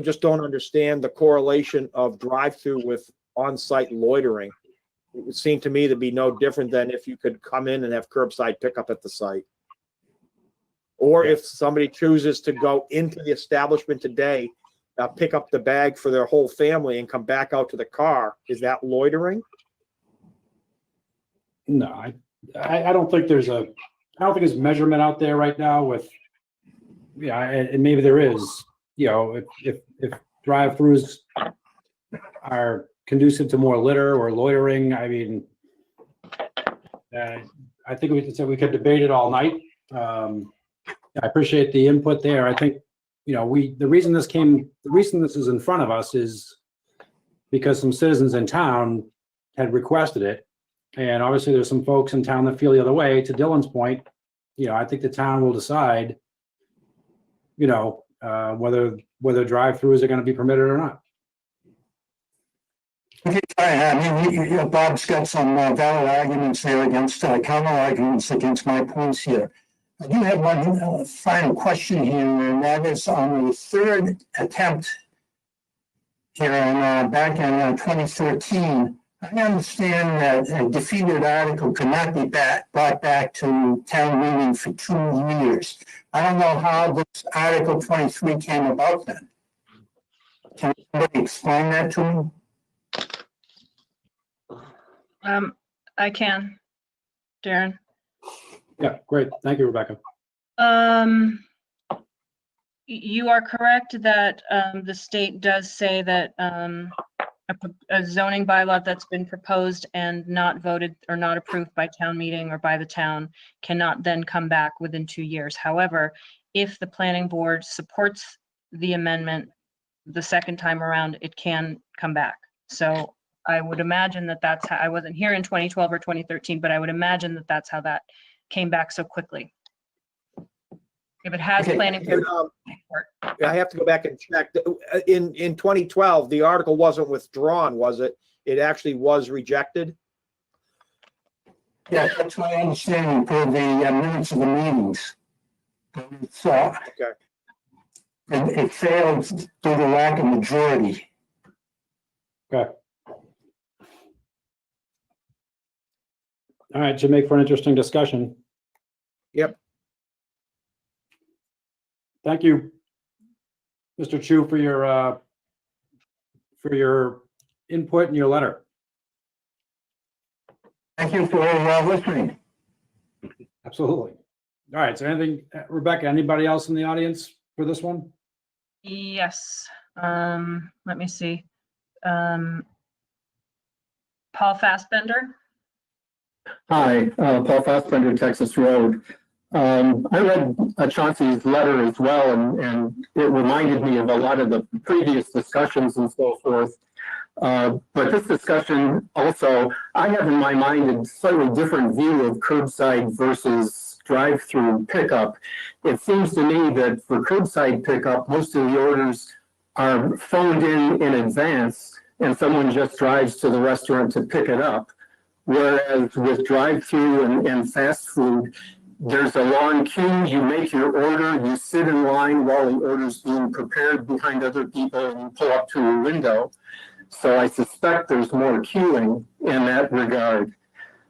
just don't understand the correlation of drive-through with on-site loitering. It would seem to me to be no different than if you could come in and have curbside pickup at the site. Or if somebody chooses to go into the establishment today, pick up the bag for their whole family and come back out to the car, is that loitering? No, I don't think there's measurement out there right now with, and maybe there is, if drive-throughs are conducive to more litter or loitering, I mean, I think we could debate it all night. I appreciate the input there. I think, the reason this is in front of us is because some citizens in town had requested it. And obviously there's some folks in town that feel the other way. To Dylan's point, I think the town will decide, whether drive-throughs are going to be permitted or not. Okay, I mean, Bob's got some valid arguments there against counter arguments against my points here. I do have one final question here, and that is on the third attempt here back in 2013. I understand that a defeated article could not be brought back to town meeting for 2 years. I don't know how this Article 23 came about then. Can somebody explain that to me? I can, Darren. Yeah, great. Thank you, Rebecca. You are correct that the state does say that a zoning bylaw that's been proposed and not voted or not approved by town meeting or by the town cannot then come back within 2 years. However, if the planning board supports the amendment the second time around, it can come back. So I would imagine that that's how, I wasn't here in 2012 or 2013, but I would imagine that that's how that came back so quickly. If it has Okay, planning. and, I have to go back and check. In 2012, the article wasn't withdrawn, was it? It actually was rejected? Yeah, that's my understanding for the minutes of the meetings. It's, Okay. it failed due to lack of majority. Okay. All right, should make for an interesting discussion. Yep. Thank you, Mr. Chu, for your input and your letter. Thank you for listening. Absolutely. All right, so anything, Rebecca, anybody else in the audience for this one? Yes, let me see. Paul Fassbender. Hi, Paul Fassbender, Texas Road. I read Chauncey's letter as well, and it reminded me of a lot of the previous discussions and so forth. But this discussion also, I have in my mind a slightly different view of curbside versus drive-through pickup. It seems to me that for curbside pickup, most of the orders are phoned in advance, and someone just drives to the restaurant to pick it up. Whereas with drive-through and fast food, there's a long queue, you make your order, you sit in line while the order's being prepared behind other people and you pull up to a window. So I suspect there's more queuing in that regard.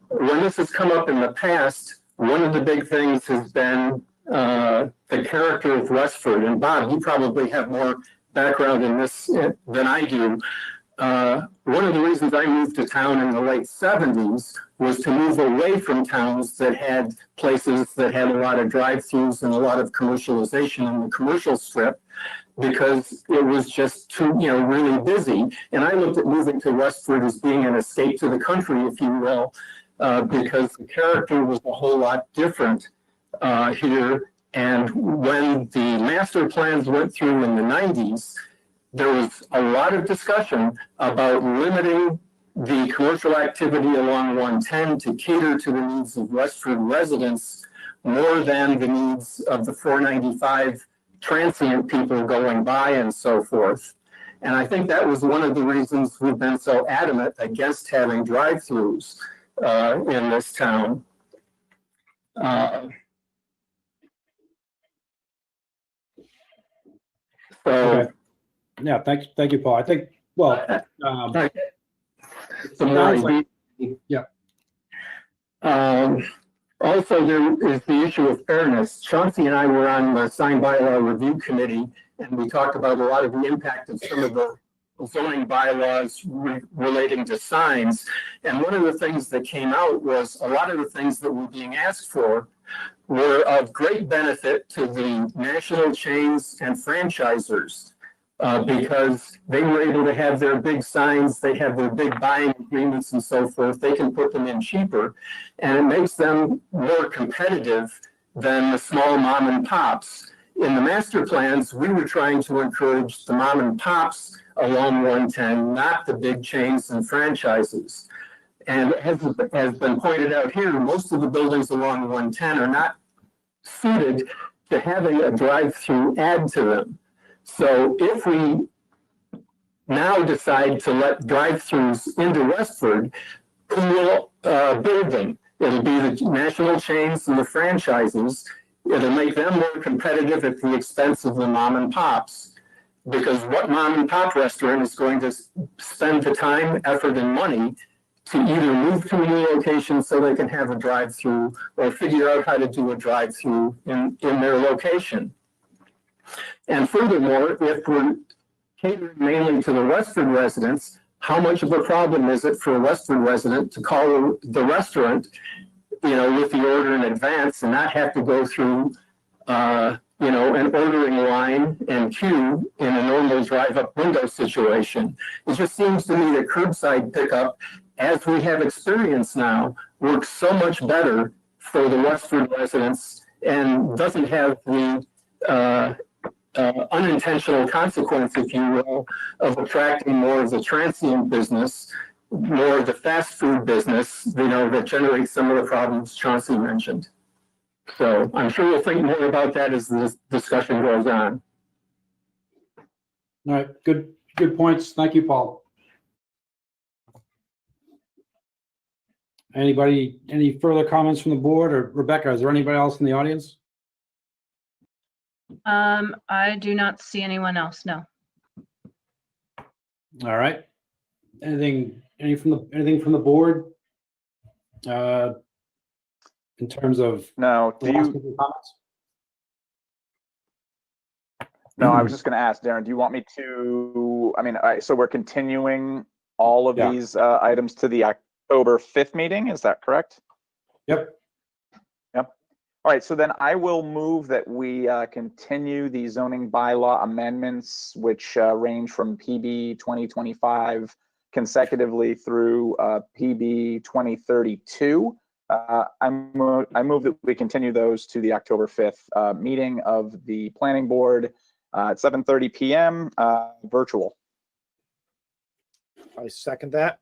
When this has come up in the past, one of the big things has been the character of Westford. And Bob, you probably have more background in this than I do. One of the reasons I moved to town in the late 70s was to move away from towns that had places that had a lot of drive-throughs and a lot of commercialization in the commercial strip, because it was just too, really busy. And I looked at moving to Westford as being an escape to the country, if you will, because the character was a whole lot different here. And when the master plans went through in the 90s, there was a lot of discussion about limiting the commercial activity along 110 to cater to the needs of Westford residents more than the needs of the 495 transient people going by and so forth. And I think that was one of the reasons we've been so adamant against having drive-throughs in this town. Okay. Yeah, thank you, Paul. I think, well, yeah. Also, there is the issue of fairness. Chauncey and I were on the Sign Bylaw Review Committee, and we talked about a lot of the impact of some of the zoning bylaws relating to signs. And one of the things that came out was a lot of the things that were being asked for were of great benefit to the national chains and franchisors. Because they were able to have their big signs, they have their big buying agreements and so forth, they can put them in cheaper, and it makes them more competitive than the small mom and pops. In the master plans, we were trying to encourage the mom and pops along 110, not the big chains and franchises. And as has been pointed out here, most of the buildings along 110 are not suited to having a drive-through add to them. So if we now decide to let drive-throughs into Westford, who will build them? It'll be the national chains and the franchises. It'll make them more competitive at the expense of the mom and pops. Because what mom and pop restaurant is going to spend the time, effort, and money to either move to a new location so they can have a drive-through or figure out how to do a drive-through in their location? And furthermore, if we're catering mainly to the Westford residents, how much of a problem is it for a Westford resident to call the restaurant, with the order in advance and not have to go through an ordering line and queue in a normal drive-up window situation. It just seems to me that curbside pickup, as we have experience now, works so much better for the Westford residents and doesn't have the unintentional consequence, if you will, of attracting more of the transient business, more of the fast food business, that generates some of the problems Chauncey mentioned. So I'm sure we'll think more about that as this discussion goes on. All right, good points. Thank you, Paul. Anybody, any further comments from the board, or Rebecca, is there anybody else in the audience? I do not see anyone else, no. All right. Anything from the board? In terms of No, the last couple of comments? No, I was just going to ask, Darren, do you want me to, so we're continuing all of these items to the October 5th meeting, is that correct? Yep. All right, so then I will move that we continue the zoning bylaw amendments, which range from PB 2025 consecutively through PB 2032. I move that we continue those to the October 5th meeting of the planning board at 7:30 p.m. Virtual. I second that.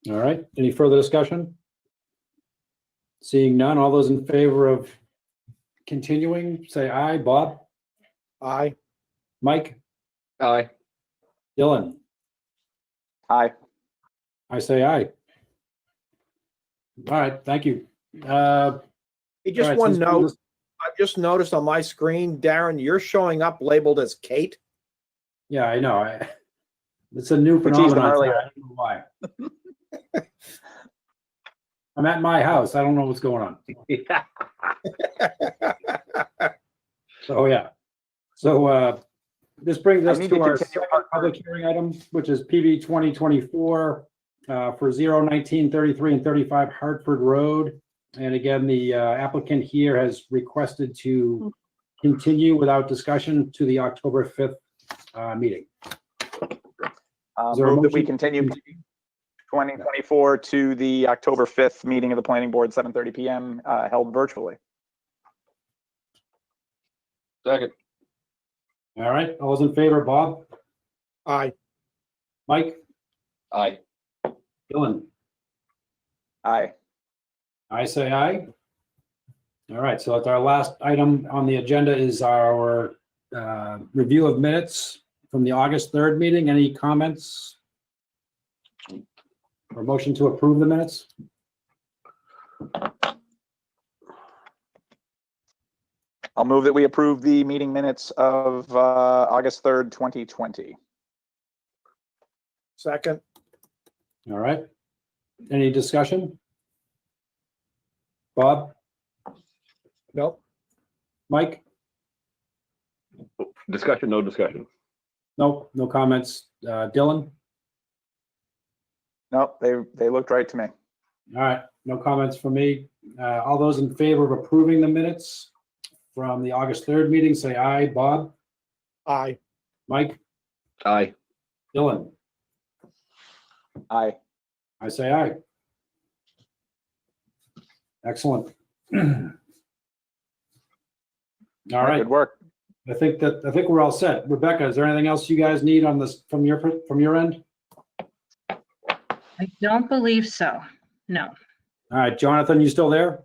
All right. Any further discussion? Seeing none, all those in favor of continuing, say aye. Bob? Aye. Mike? Aye. Dylan? Aye. I say aye. All right, thank you. Hey, just all right, one since note. I just noticed on my screen, Darren, you're showing up labeled as Kate. Yeah, I know. It's a new We teased them phenomenon. earlier. I don't know why. I'm at my house. I don't know what's going on. So yeah. So this brings us to our second public hearing item, which is PB 2024 for 019, 33, and 35 Hartford Road. And again, the applicant here has requested to continue without discussion to the October 5th meeting. Move that we continue 2024 to the October 5th meeting of the planning board, 7:30 p.m. Held virtually. Second. All right, all those in favor, Bob? Aye. Mike? Aye. Dylan? Aye. I say aye. All right, so that's our last item on the agenda is our review of minutes from the August 3rd meeting. Any comments? Or motion to approve the minutes? I'll move that we approve the meeting minutes of August 3rd, 2020. Second. All right. Any discussion? Bob? Nope. Mike? Discussion, no discussion. Nope, no comments. Dylan? Nope, they looked right to me. All right, no comments from me. All those in favor of approving the minutes from the August 3rd meeting, say aye. Bob? Aye. Mike? Aye. Dylan? Aye. I say aye. Excellent. All right, Good work. I think we're all set. Rebecca, is there anything else you guys need on this from your end? I don't believe so. No. All right, Jonathan, you still there?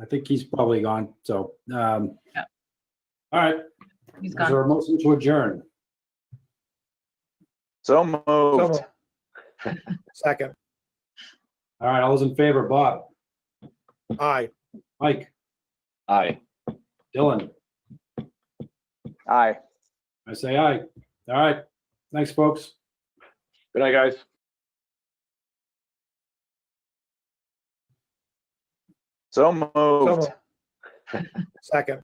I think he's probably gone. So, Yeah. All right. He's Is there gone. a motion to adjourn? So moved. Second. All right, all those in favor, Bob, Aye. Mike, Aye. Dylan, Aye. I say aye. All right, thanks, folks. Good night, guys. So moved. Second.